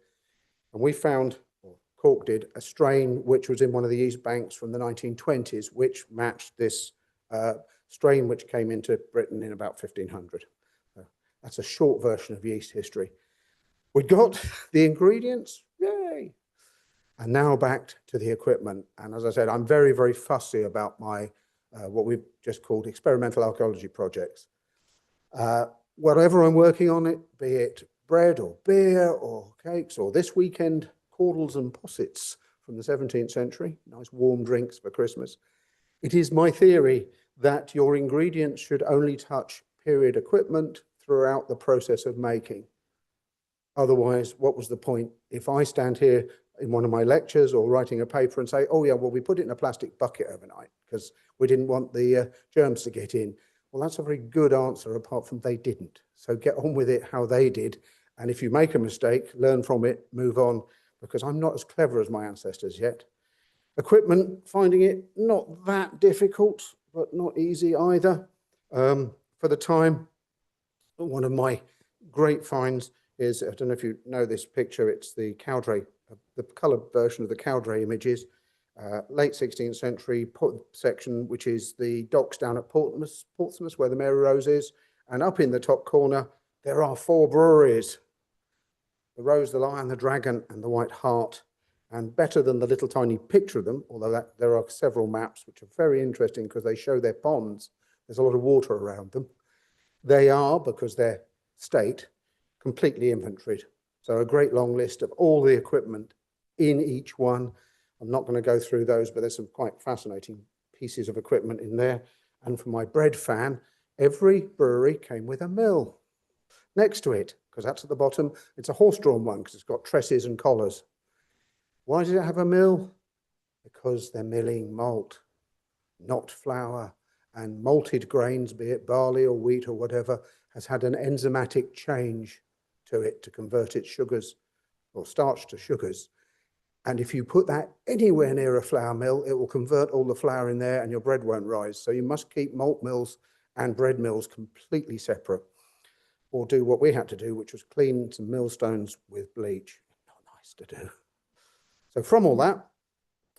And we found, or Cork did, a strain which was in one of the yeast banks from the 1920s, which matched this strain which came into Britain in about 1500. That's a short version of yeast history. We got the ingredients, yay! And now back to the equipment. And as I said, I'm very, very fussy about my, what we've just called experimental archaeology projects. Whatever I'm working on it, be it bread or beer or cakes, or this weekend, caudles and possets from the 17th century, nice warm drinks for Christmas. It is my theory that your ingredients should only touch period equipment throughout the process of making. Otherwise, what was the point? If I stand here in one of my lectures or writing a paper and say, oh yeah, well, we put it in a plastic bucket overnight because we didn't want the germs to get in. Well, that's a very good answer, apart from they didn't. So get on with it how they did. And if you make a mistake, learn from it, move on, because I'm not as clever as my ancestors yet. Equipment, finding it not that difficult, but not easy either. For the time, one of my great finds is, I don't know if you know this picture, it's the cowdray, the coloured version of the cowdray images, late 16th century section, which is the docks down at Portsmouth, where the Mary Rose is. And up in the top corner, there are 4 breweries: the Rose, the Lion, the Dragon, and the White Hart. And better than the little tiny picture of them, although there are several maps which are very interesting because they show their ponds. There's a lot of water around them. They are, because they're state, completely inventoried. So a great long list of all the equipment in each one. I'm not going to go through those, but there's some quite fascinating pieces of equipment in there. And for my bread fan, every brewery came with a mill next to it, because that's at the bottom. It's a horse-drawn one because it's got trusses and collars. Why does it have a mill? Because they're milling malt, not flour. And malted grains, be it barley or wheat or whatever, has had an enzymatic change to it to convert its sugars or starch to sugars. And if you put that anywhere near a flour mill, it will convert all the flour in there and your bread won't rise. So you must keep malt mills and bread mills completely separate, or do what we had to do, which was clean some millstones with bleach. Not nice to do. So from all that,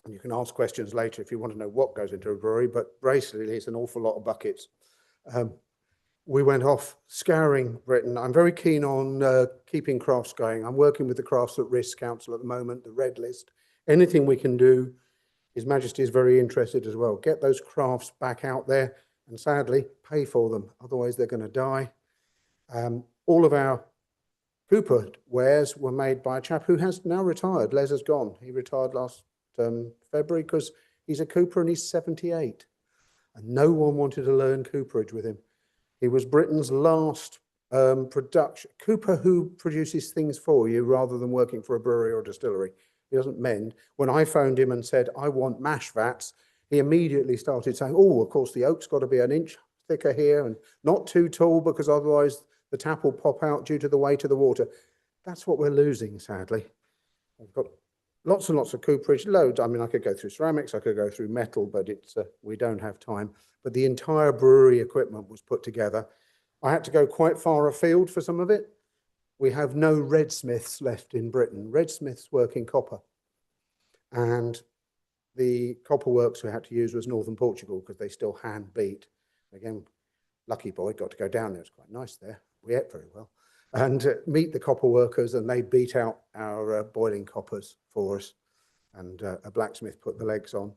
and you can ask questions later if you want to know what goes into a brewery, but basically it's an awful lot of buckets. We went off scouring Britain. I'm very keen on keeping crafts going. I'm working with the Crafts at Risk Council at the moment, the Red List. Anything we can do, His Majesty is very interested as well. Get those crafts back out there and sadly pay for them. Otherwise they're going to die. All of our Cooper wares were made by a chap who has now retired. Les has gone. He retired last February because he's a Cooper and he's 78. And no one wanted to learn cooperage with him. He was Britain's last production. Cooper who produces things for you rather than working for a brewery or a distillery. He doesn't mend. When I phoned him and said, I want mash vats, he immediately started saying, oh, of course, the oak's got to be an inch thicker here and not too tall because otherwise the tap will pop out due to the weight of the water. That's what we're losing, sadly. I've got lots and lots of cooperage, loads. I mean, I could go through ceramics, I could go through metal, but it's we don't have time. But the entire brewery equipment was put together. I had to go quite far afield for some of it. We have no redsmiths left in Britain. Redsmiths work in copper. And the copper works we had to use was northern Portugal because they still hand beat. Again, lucky boy, got to go down there. It's quite nice there. We ate very well. And meet the copper workers, and they beat out our boiling coppers for us. and a blacksmith put the legs on.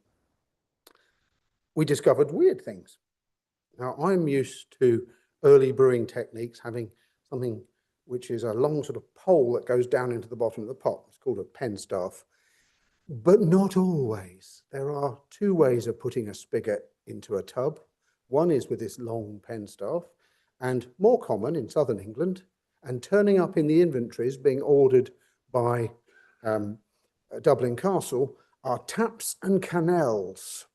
We discovered weird things. Now, I'm used to early brewing techniques having something which is a long sort of pole that goes down into the bottom of the pot. It's called a penstaff, but not always. There are two ways of putting a spigot into a tub. One is with this long penstaff, and more common in southern England, and turning up in the inventories being ordered by Dublin Castle, are taps and canals.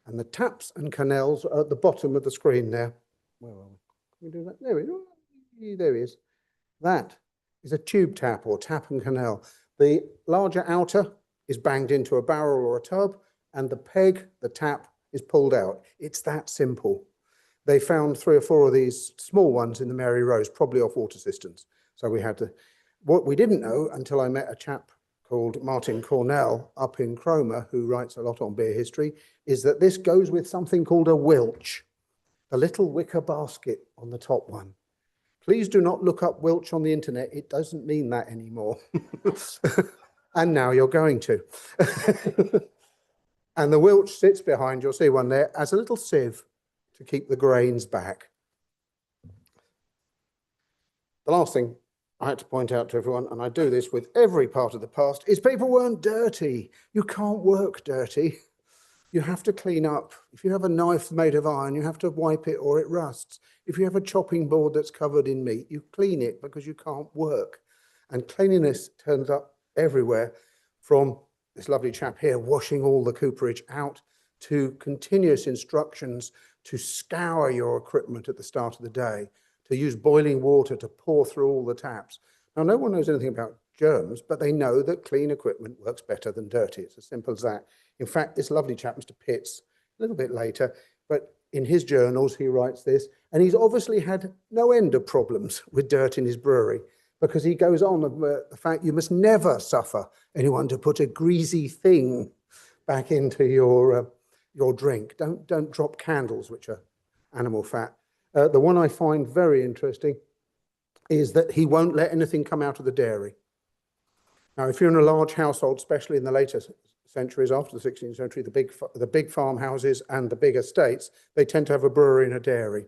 And the taps and canals are at the bottom of the screen there. Where are we? Can we do that? There we go. There he is. That is a tube tap or tap and canal. The larger outer is banged into a barrel or a tub, and the peg, the tap, is pulled out. It's that simple. They found 3 or 4 of these small ones in the Mary Rose, probably off water cisterns. So we had to, what we didn't know until I met a chap called Martin Cornell up in Cromer, who writes a lot on beer history, is that this goes with something called a Wilch, the little wicker basket on the top one. Please do not look up Wilch on the internet. It doesn't mean that anymore. And now you're going to. And the Wilch sits behind, you'll see one there, as a little sieve to keep the grains back. The last thing I had to point out to everyone, and I do this with every part of the past, is people weren't dirty. You can't work dirty. You have to clean up. If you have a knife made of iron, you have to wipe it or it rusts. If you have a chopping board that's covered in meat, you clean it because you can't work. And cleanliness turns up everywhere, from this lovely chap here washing all the cooperage out to continuous instructions to scour your equipment at the start of the day, to use boiling water to pour through all the taps. Now, no one knows anything about germs, but they know that clean equipment works better than dirty. It's as simple as that. In fact, this lovely chap, Mr. Pitts, a little bit later, but in his journals, he writes this, and he's obviously had no end of problems with dirt in his brewery, because he goes on about the fact you must never suffer anyone to put a greasy thing back into your drink. Don't drop candles, which are animal fat. The one I find very interesting is that he won't let anything come out of the dairy. Now, if you're in a large household, especially in the later centuries after the 16th century, the big farmhouses and the big estates, they tend to have a brewery and a dairy.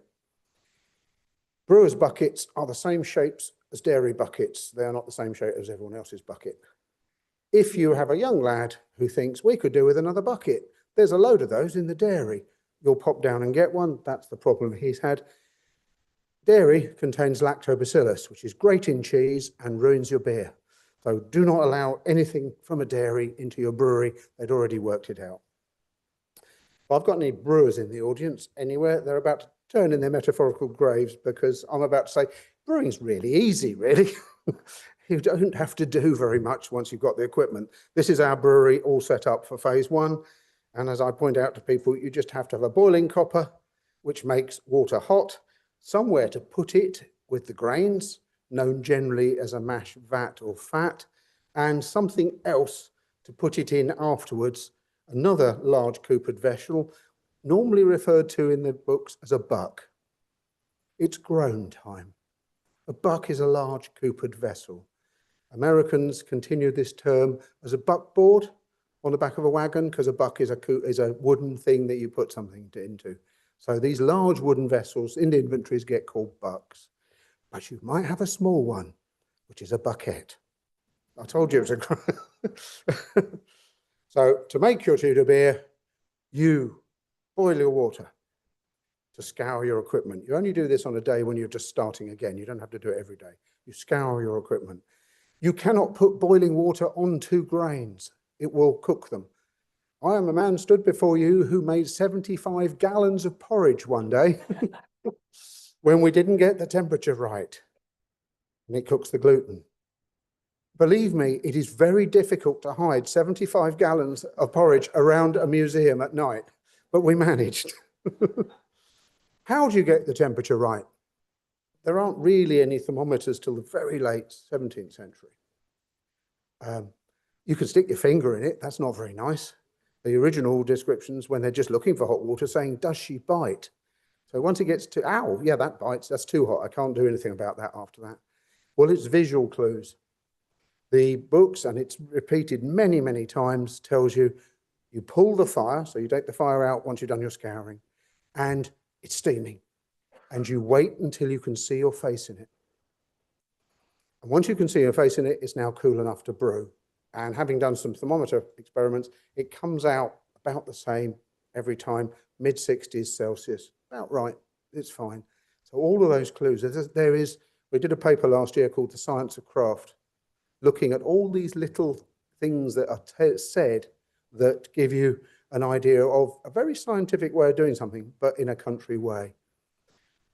Brewers' buckets are the same shapes as dairy buckets. They are not the same shape as everyone else's bucket. If you have a young lad who thinks we could do with another bucket, there's a load of those in the dairy. You'll pop down and get one. That's the problem he's had. Dairy contains lactobacillus, which is great in cheese and ruins your beer. So do not allow anything from a dairy into your brewery. They'd already worked it out. If I've got any brewers in the audience anywhere, they're about to turn in their metaphorical graves, because I'm about to say, brewing's really easy, really. You don't have to do very much once you've got the equipment. This is our brewery all set up for phase 1. And as I point out to people, you just have to have a boiling copper, which makes water hot, somewhere to put it with the grains, known generally as a mash vat or fat, and something else to put it in afterwards, another large coopered vessel, normally referred to in the books as a buck. It's grown time. A buck is a large coopered vessel. Americans continued this term as a buckboard on the back of a wagon, because a buck is a wooden thing that you put something into. So these large wooden vessels in the inventories get called bucks. But you might have a small one, which is a bucket. I told you it was a... So to make your Tudor beer, you boil your water to scour your equipment. You only do this on a day when you're just starting again. You don't have to do it every day. You scour your equipment. You cannot put boiling water onto grains. It will cook them. I am a man stood before you who made 75 gallons of porridge one day when we didn't get the temperature right, and it cooks the gluten. Believe me, it is very difficult to hide 75 gallons of porridge around a museum at night, but we managed. How do you get the temperature right? There aren't really any thermometers till the very late 17th century. You can stick your finger in it. That's not very nice. The original descriptions, when they're just looking for hot water, saying, does she bite? So once it gets to, ow, yeah, that bites. That's too hot. I can't do anything about that after that. Well, it's visual clues. The books, and it's repeated many, many times, tells you, you pull the fire, so you take the fire out once you've done your scouring, and it's steaming. And you wait until you can see your face in it. And once you can see your face in it, it's now cool enough to brew. And having done some thermometer experiments, it comes out about the same every time, mid-60s Celsius, about right, it's fine. So all of those clues, we did a paper last year called The Science of Craft, looking at all these little things that are said that give you an idea of a very scientific way of doing something, but in a country way.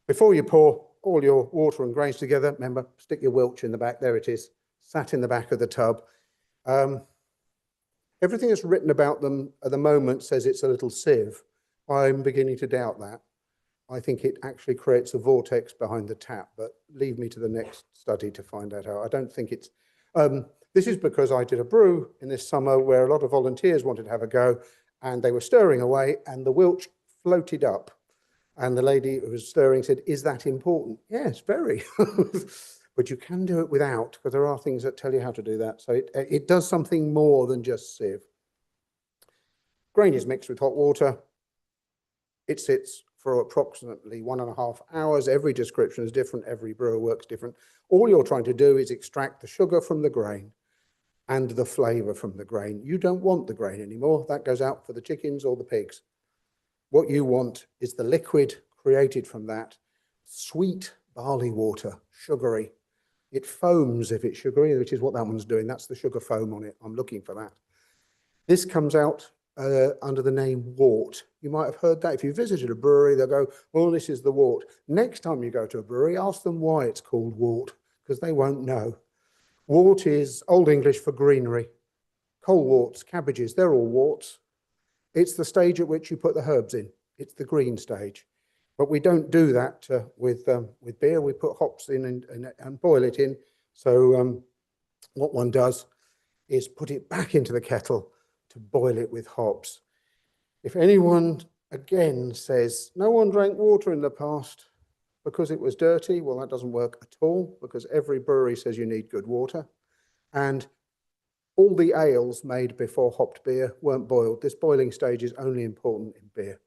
Before you pour all your water and grains together, remember, stick your Welch in the back, there it is, sat in the back of the tub. Everything that's written about them at the moment says it's a little sieve. I'm beginning to doubt that. I think it actually creates a vortex behind the tap, but leave me to the next study to find that out. I don't think it's, this is because I did a brew in this summer where a lot of volunteers wanted to have a go, and they were stirring away and the Welch floated up. And the lady who was stirring said, "Is that important?" Yes, very. But you can do it without, because there are things that tell you how to do that. So it does something more than just sieve. Grain is mixed with hot water. It sits for approximately 1.5 hours. Every description is different. Every brewer works different. All you're trying to do is extract the sugar from the grain and the flavour from the grain. You don't want the grain anymore. That goes out for the chickens or the pigs. What you want is the liquid created from that, sweet barley water, sugary. It foams if it's sugary, which is what that one's doing. That's the sugar foam on it. I'm looking for that. This comes out under the name wort. You might have heard that. If you visited a brewery, they'll go, "Well, this is the wort." Next time you go to a brewery, ask them why it's called wort, because they won't know. Wort is Old English for greenery. Coleworts, cabbages, they're all worts. It's the stage at which you put the herbs in. It's the green stage. But we don't do that with beer. We put hops in and boil it in. So what one does is put it back into the kettle to boil it with hops. If anyone, again, says, "No one drank water in the past because it was dirty," well, that doesn't work at all, because every brewery says you need good water. And all the ales made before hopped beer weren't boiled. This boiling stage is only important in beer.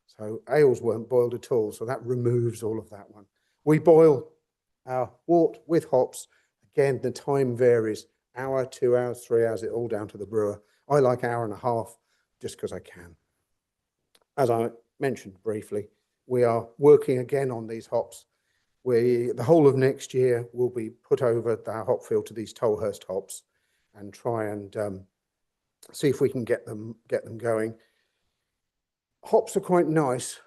So ales weren't boiled at all, so that removes all of that one. We boil our wort with hops. Again, the time varies. Hour, 2 hours, 3 hours, it all down to the brewer. I like 1.5 hours just because I can. As I mentioned briefly, we are working again on these hops. The whole of next year will be put over our hop field to these Tolhurst hops and try and see if we can get them going. Hops are quite nice.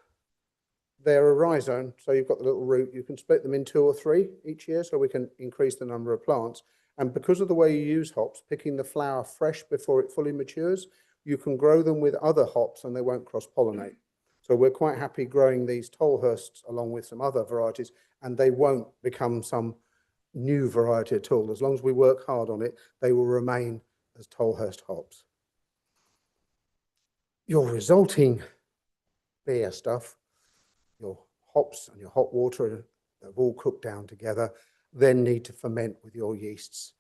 They're a rhizome, so you've got the little root. You can split them in 2 or 3 each year, so we can increase the number of plants. And because of the way you use hops, picking the flower fresh before it fully matures, you can grow them with other hops and they won't cross-pollinate. So we're quite happy growing these Tolhursts along with some other varieties, and they won't become some new variety at all. As long as we work hard on it, they will remain as Tolhurst hops. Your resulting beer stuff, your hops and your hot water have all cooked down together, then need to ferment with your yeasts.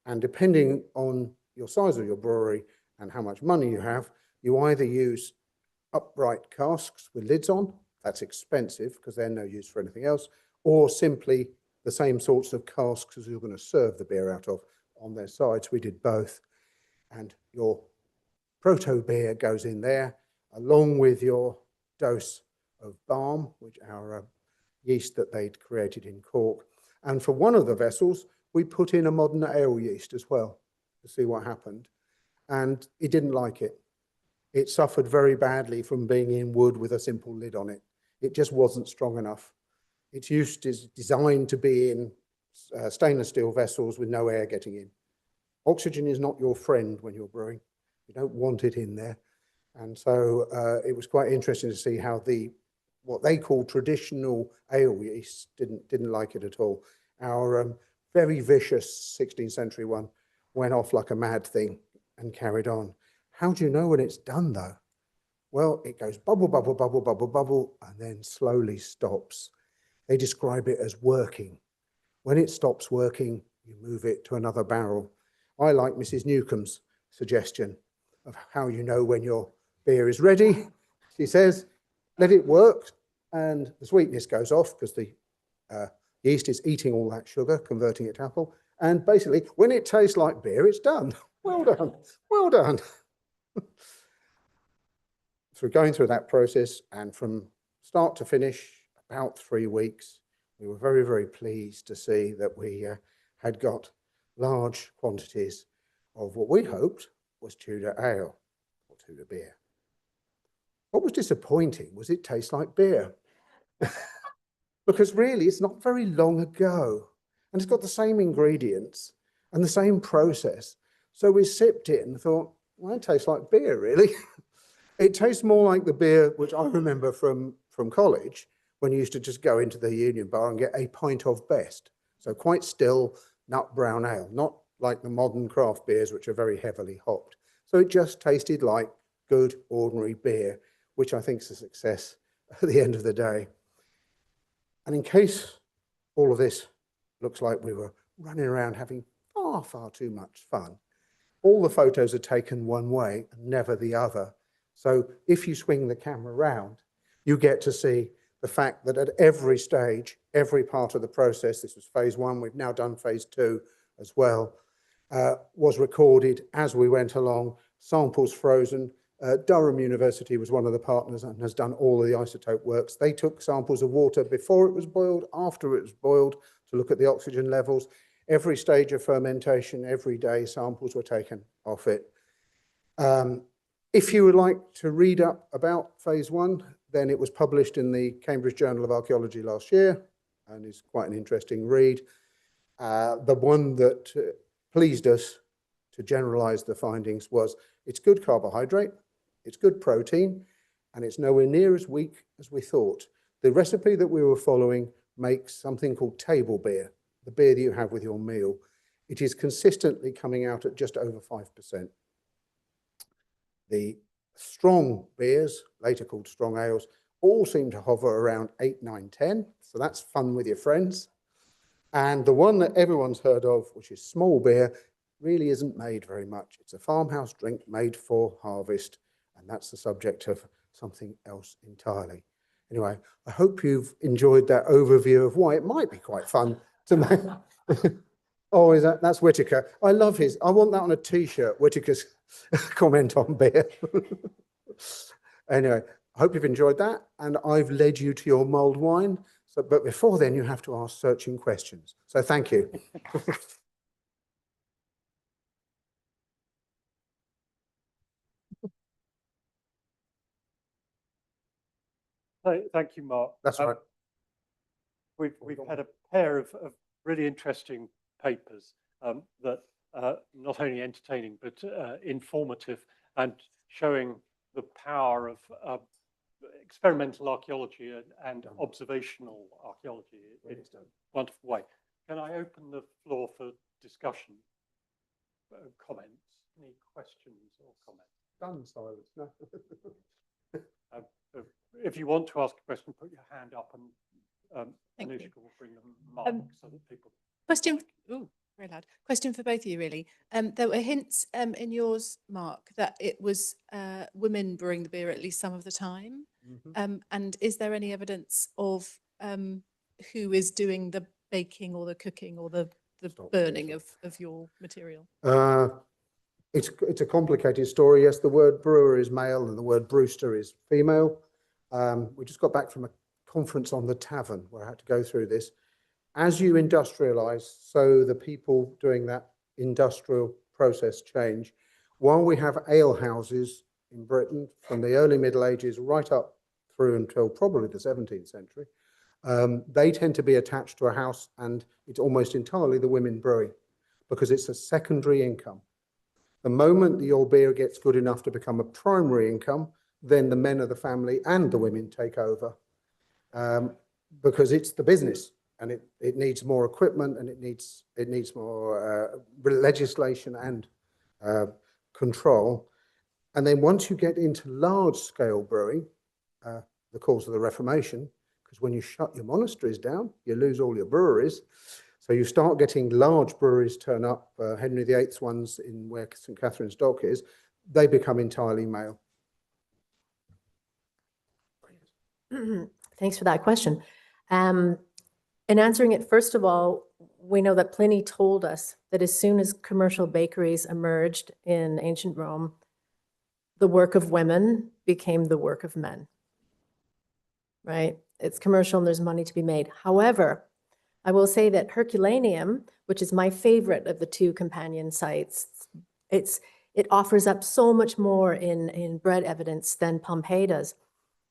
And depending on your size of your brewery and how much money you have, you either use upright casks with lids on, that's expensive because they're no use for anything else, or simply the same sorts of casks as you're going to serve the beer out of on their sides. We did both. And your proto beer goes in there along with your dose of barm, which our yeast that they'd created in Cork. And for one of the vessels, we put in a modern ale yeast as well to see what happened. And it didn't like it. It suffered very badly from being in wood with a simple lid on it. It just wasn't strong enough. Its use is designed to be in stainless steel vessels with no air getting in. Oxygen is not your friend when you're brewing. You don't want it in there. And so it was quite interesting to see how what they call traditional ale yeast didn't like it at all. Our very vicious 16th century one went off like a mad thing and carried on. How do you know when it's done though? Well, it goes bubble, bubble, bubble, bubble, bubble, and then slowly stops. They describe it as working. When it stops working, you move it to another barrel. I like Mrs. Newcomb's suggestion of how you know when your beer is ready. She says, let it work and the sweetness goes off because the yeast is eating all that sugar, converting it to alcohol. And basically, when it tastes like beer, it's done. Well done, well done. So going through that process, and from start to finish, about 3 weeks, we were very, very pleased to see that we had got large quantities of what we hoped was Tudor ale or Tudor beer. What was disappointing was it tastes like beer. Because really, it's not very long ago. And it's got the same ingredients and the same process. So we sipped it and thought, well, it tastes like beer, really. It tastes more like the beer which I remember from college, when you used to just go into the Union Bar and get a pint of best. So quite still nut brown ale, not like the modern craft beers, which are very heavily hopped. So it just tasted like good, ordinary beer, which I think is a success at the end of the day. And in case all of this looks like we were running around having far, far too much fun, all the photos are taken one way and never the other. So if you swing the camera around, you get to see the fact that at every stage, every part of the process, this was phase 1, we've now done phase 2 as well, was recorded as we went along, samples frozen. Durham University was one of the partners and has done all of the isotope works. They took samples of water before it was boiled, after it was boiled, to look at the oxygen levels. Every stage of fermentation, every day, samples were taken off it. If you would like to read up about phase 1, then it was published in the Cambridge Journal of Archaeology last year and is quite an interesting read. The one that pleased us to generalize the findings was it's good carbohydrate, it's good protein, and it's nowhere near as weak as we thought. The recipe that we were following makes something called table beer, the beer that you have with your meal. It is consistently coming out at just over 5%. The strong beers, later called strong ales, all seem to hover around 8, 9, 10. So that's fun with your friends. And the one that everyone's heard of, which is small beer, really isn't made very much. It's a farmhouse drink made for harvest. And that's the subject of something else entirely. Anyway, I hope you've enjoyed that overview of why it might be quite fun to make. Oh, that's Whitaker. I love his. I want that on a t-shirt, Whitaker's comment on beer. Anyway, I hope you've enjoyed that. And I've led you to your mulled wine. So, but before then, you have to ask searching questions. So thank you. Thank you, Mark. That's right. We've had a pair of really interesting papers that not only entertaining but informative and showing the power of experimental archaeology and observational archaeology in a wonderful way. Can I open the floor for discussion, comments? Any questions or comments? Done, silence. No. If you want to ask a question, put your hand up and Anushka will bring them mic so that people. Question. Ooh, very loud. Question for both of you, really. There were hints in yours, Mark, that it was women brewing the beer at least some of the time. Mm-hmm. And is there any evidence of who is doing the baking or the cooking or the burning of your material? It's a complicated story. Yes, the word brewer is male and the word brewster is female. We just got back from a conference on the tavern where I had to go through this. As you industrialize, so the people doing that industrial process change. While we have ale houses in Britain from the early Middle Ages right up through until probably the 17th century, they tend to be attached to a house and it's almost entirely the women brewing because it's a secondary income. The moment the old beer gets good enough to become a primary income, then the men of the family and the women take over because it's the business and it needs more equipment and it needs more legislation and control. And then once you get into large scale brewing, the cause of the Reformation, because when you shut your monasteries down, you lose all your breweries. So So you start getting large breweries turn up, Henry VIII's ones in where St Catherine's Dock is, they become entirely male. Thanks for that question. In answering it, first of all, we know that Pliny told us that as soon as commercial bakeries emerged in ancient Rome, the work of women became the work of men, right? It's commercial and there's money to be made. However, I will say that Herculaneum, which is my favorite of the two companion sites, it offers up so much more in bread evidence than Pompeii does.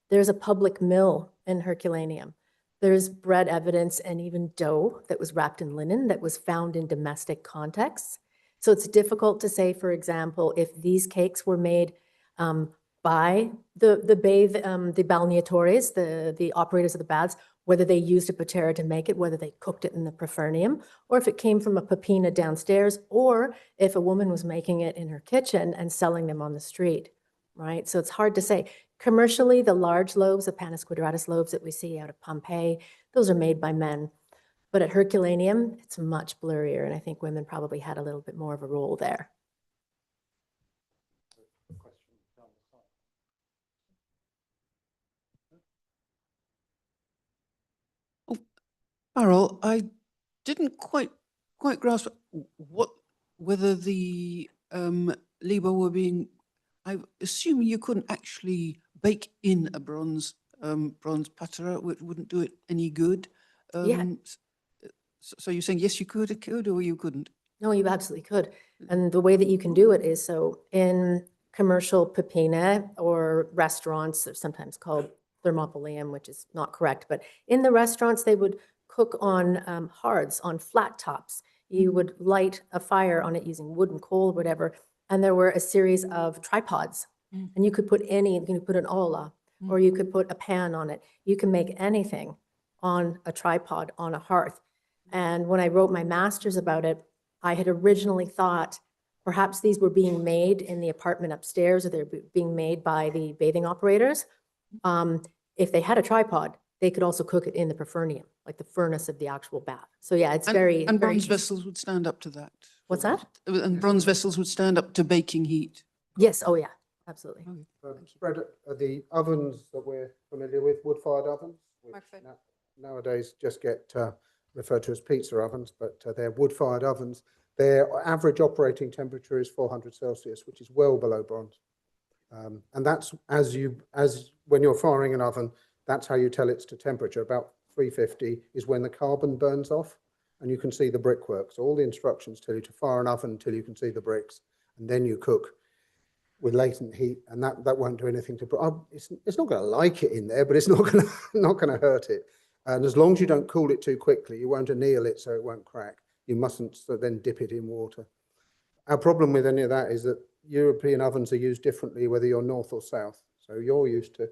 There's a public mill in Herculaneum. There's bread evidence and even dough that was wrapped in linen that was found in domestic contexts. So it's difficult to say, for example, if these cakes were made by the balneatores, the operators of the baths, whether they used a patera to make it, whether they cooked it in the Prefernium, or if it came from a papina downstairs, or if a woman was making it in her kitchen and selling them on the street, right? So it's hard to say. Commercially, the large loaves, the panis quadratus loaves that we see out of Pompeii, those are made by men. But at Herculaneum, it's much blurrier, and I think women probably had a little bit more of a role there. Farrell, I didn't quite grasp whether the Liba were being. I assume you couldn't actually bake in a bronze patera, which wouldn't do it any good. Yeah. So you're saying yes, you could, or you couldn't? No, you absolutely could. And the way that you can do it is, so in commercial papina or restaurants, they're sometimes called thermopolium, which is not correct, but in the restaurants, they would cook on hearths, on flat tops. You would light a fire on it using wood and coal or whatever, and there were a series of tripods. And you could put you could put an olla, or you could put a pan on it. You can make anything on a tripod on a hearth. And when I wrote my master's about it, I had originally thought perhaps these were being made in the apartment upstairs, or they're being made by the bathing operators. If they had a tripod, they could also cook it in the Prefernium, like the furnace of the actual bath. So yeah, it's very— And bronze vessels would stand up to that. What's that? And bronze vessels would stand up to baking heat. Yes, oh yeah, absolutely. Bread, the ovens that we're familiar with, wood-fired ovens, which Microphone. nowadays just get referred to as pizza ovens, but they're wood-fired ovens. Their average operating temperature is 400 Celsius, which is well below bronze. And that's when you're firing an oven, that's how you tell it's to temperature. About 350 is when the carbon burns off, and you can see the brickwork. So all the instructions tell you to fire an oven until you can see the bricks, and then you cook with latent heat, and that won't do anything to. It's not going to like it in there, but it's not going to hurt it. And as long as you don't cool it too quickly, you won't anneal it, so it won't crack. You mustn't then dip it in water. Our problem with any of that is that European ovens are used differently, whether you're north or south. So you're used to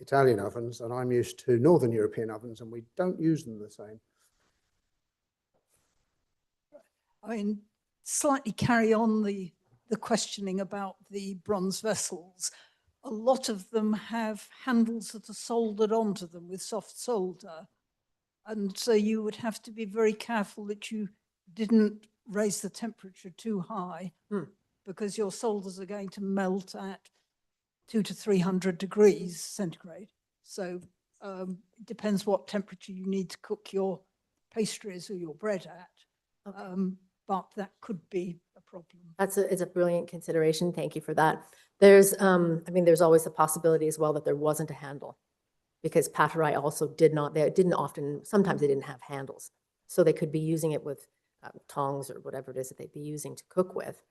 Italian ovens, and I'm used to Northern European ovens, and we don't use them the same. I mean, slightly carry on the questioning about the bronze vessels. A lot of them have handles that are soldered onto them with soft solder. And so you would have to be very careful that you didn't raise the temperature too high, because your solders are going to melt at 200 to 300 degrees centigrade. So it depends what temperature you need to cook your pastries or your bread at. Okay. But that could be a problem. It's a brilliant consideration. Thank you for that. There's, there's always a possibility as well that there wasn't a handle, because paterae also sometimes they didn't have handles. So they could be using it with tongs or whatever it is that they'd be using to cook with.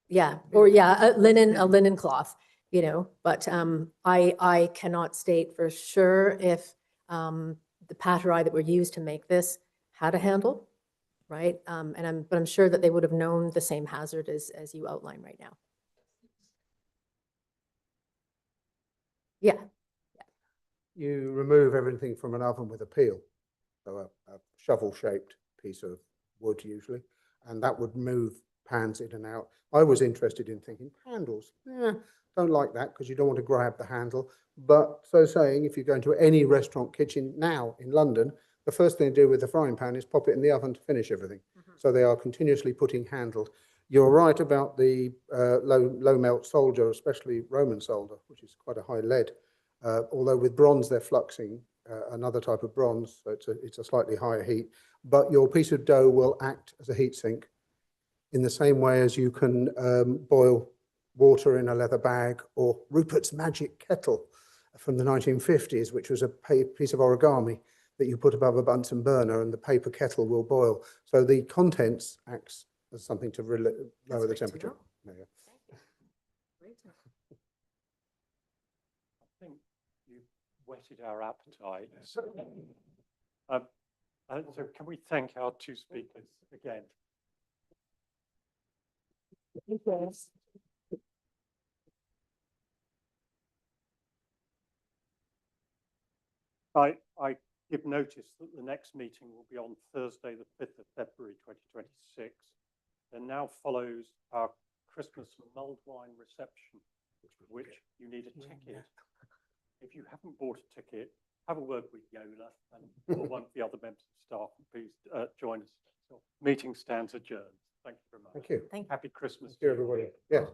Yeah, or yeah, a linen cloth, but I cannot state for sure if the paterae that were used to make this had a handle. Right, but I'm sure that they would have known the same hazard as you outline right now. Yeah. You remove everything from an oven with a peel, so a shovel-shaped piece of wood usually, and that would move pans in and out. I was interested in thinking handles. Don't like that because you don't want to grab the handle. But so saying, if you go into any restaurant kitchen now in London, the first thing to do with the frying pan is pop it in the oven to finish everything. So they are continuously putting handled. You're right about the low melt solder, especially Roman solder, which is quite a high lead. Although with bronze, they're fluxing another type of bronze, so it's a slightly higher heat. But your piece of dough will act as a heat sink in the same way as you can boil water in a leather bag, or Rupert's magic kettle from the 1950s, which was a piece of origami that you put above a Bunsen burner and the paper kettle will boil. So the contents acts as something to lower the temperature. There you go. I think you've whetted our appetite. So can we thank our two speakers again? Yes. I give notice that the next meeting will be on Thursday, the 5th of February, 2026. Then now follows our Christmas mulled wine reception, for which you need a ticket. If you haven't bought a ticket, have a word with Yola and or one of the other members of staff. Please join us. So, meeting stands adjourned. Thank you very much. Thank you. Thank you. Happy Christmas. Thank you, everybody. Yes.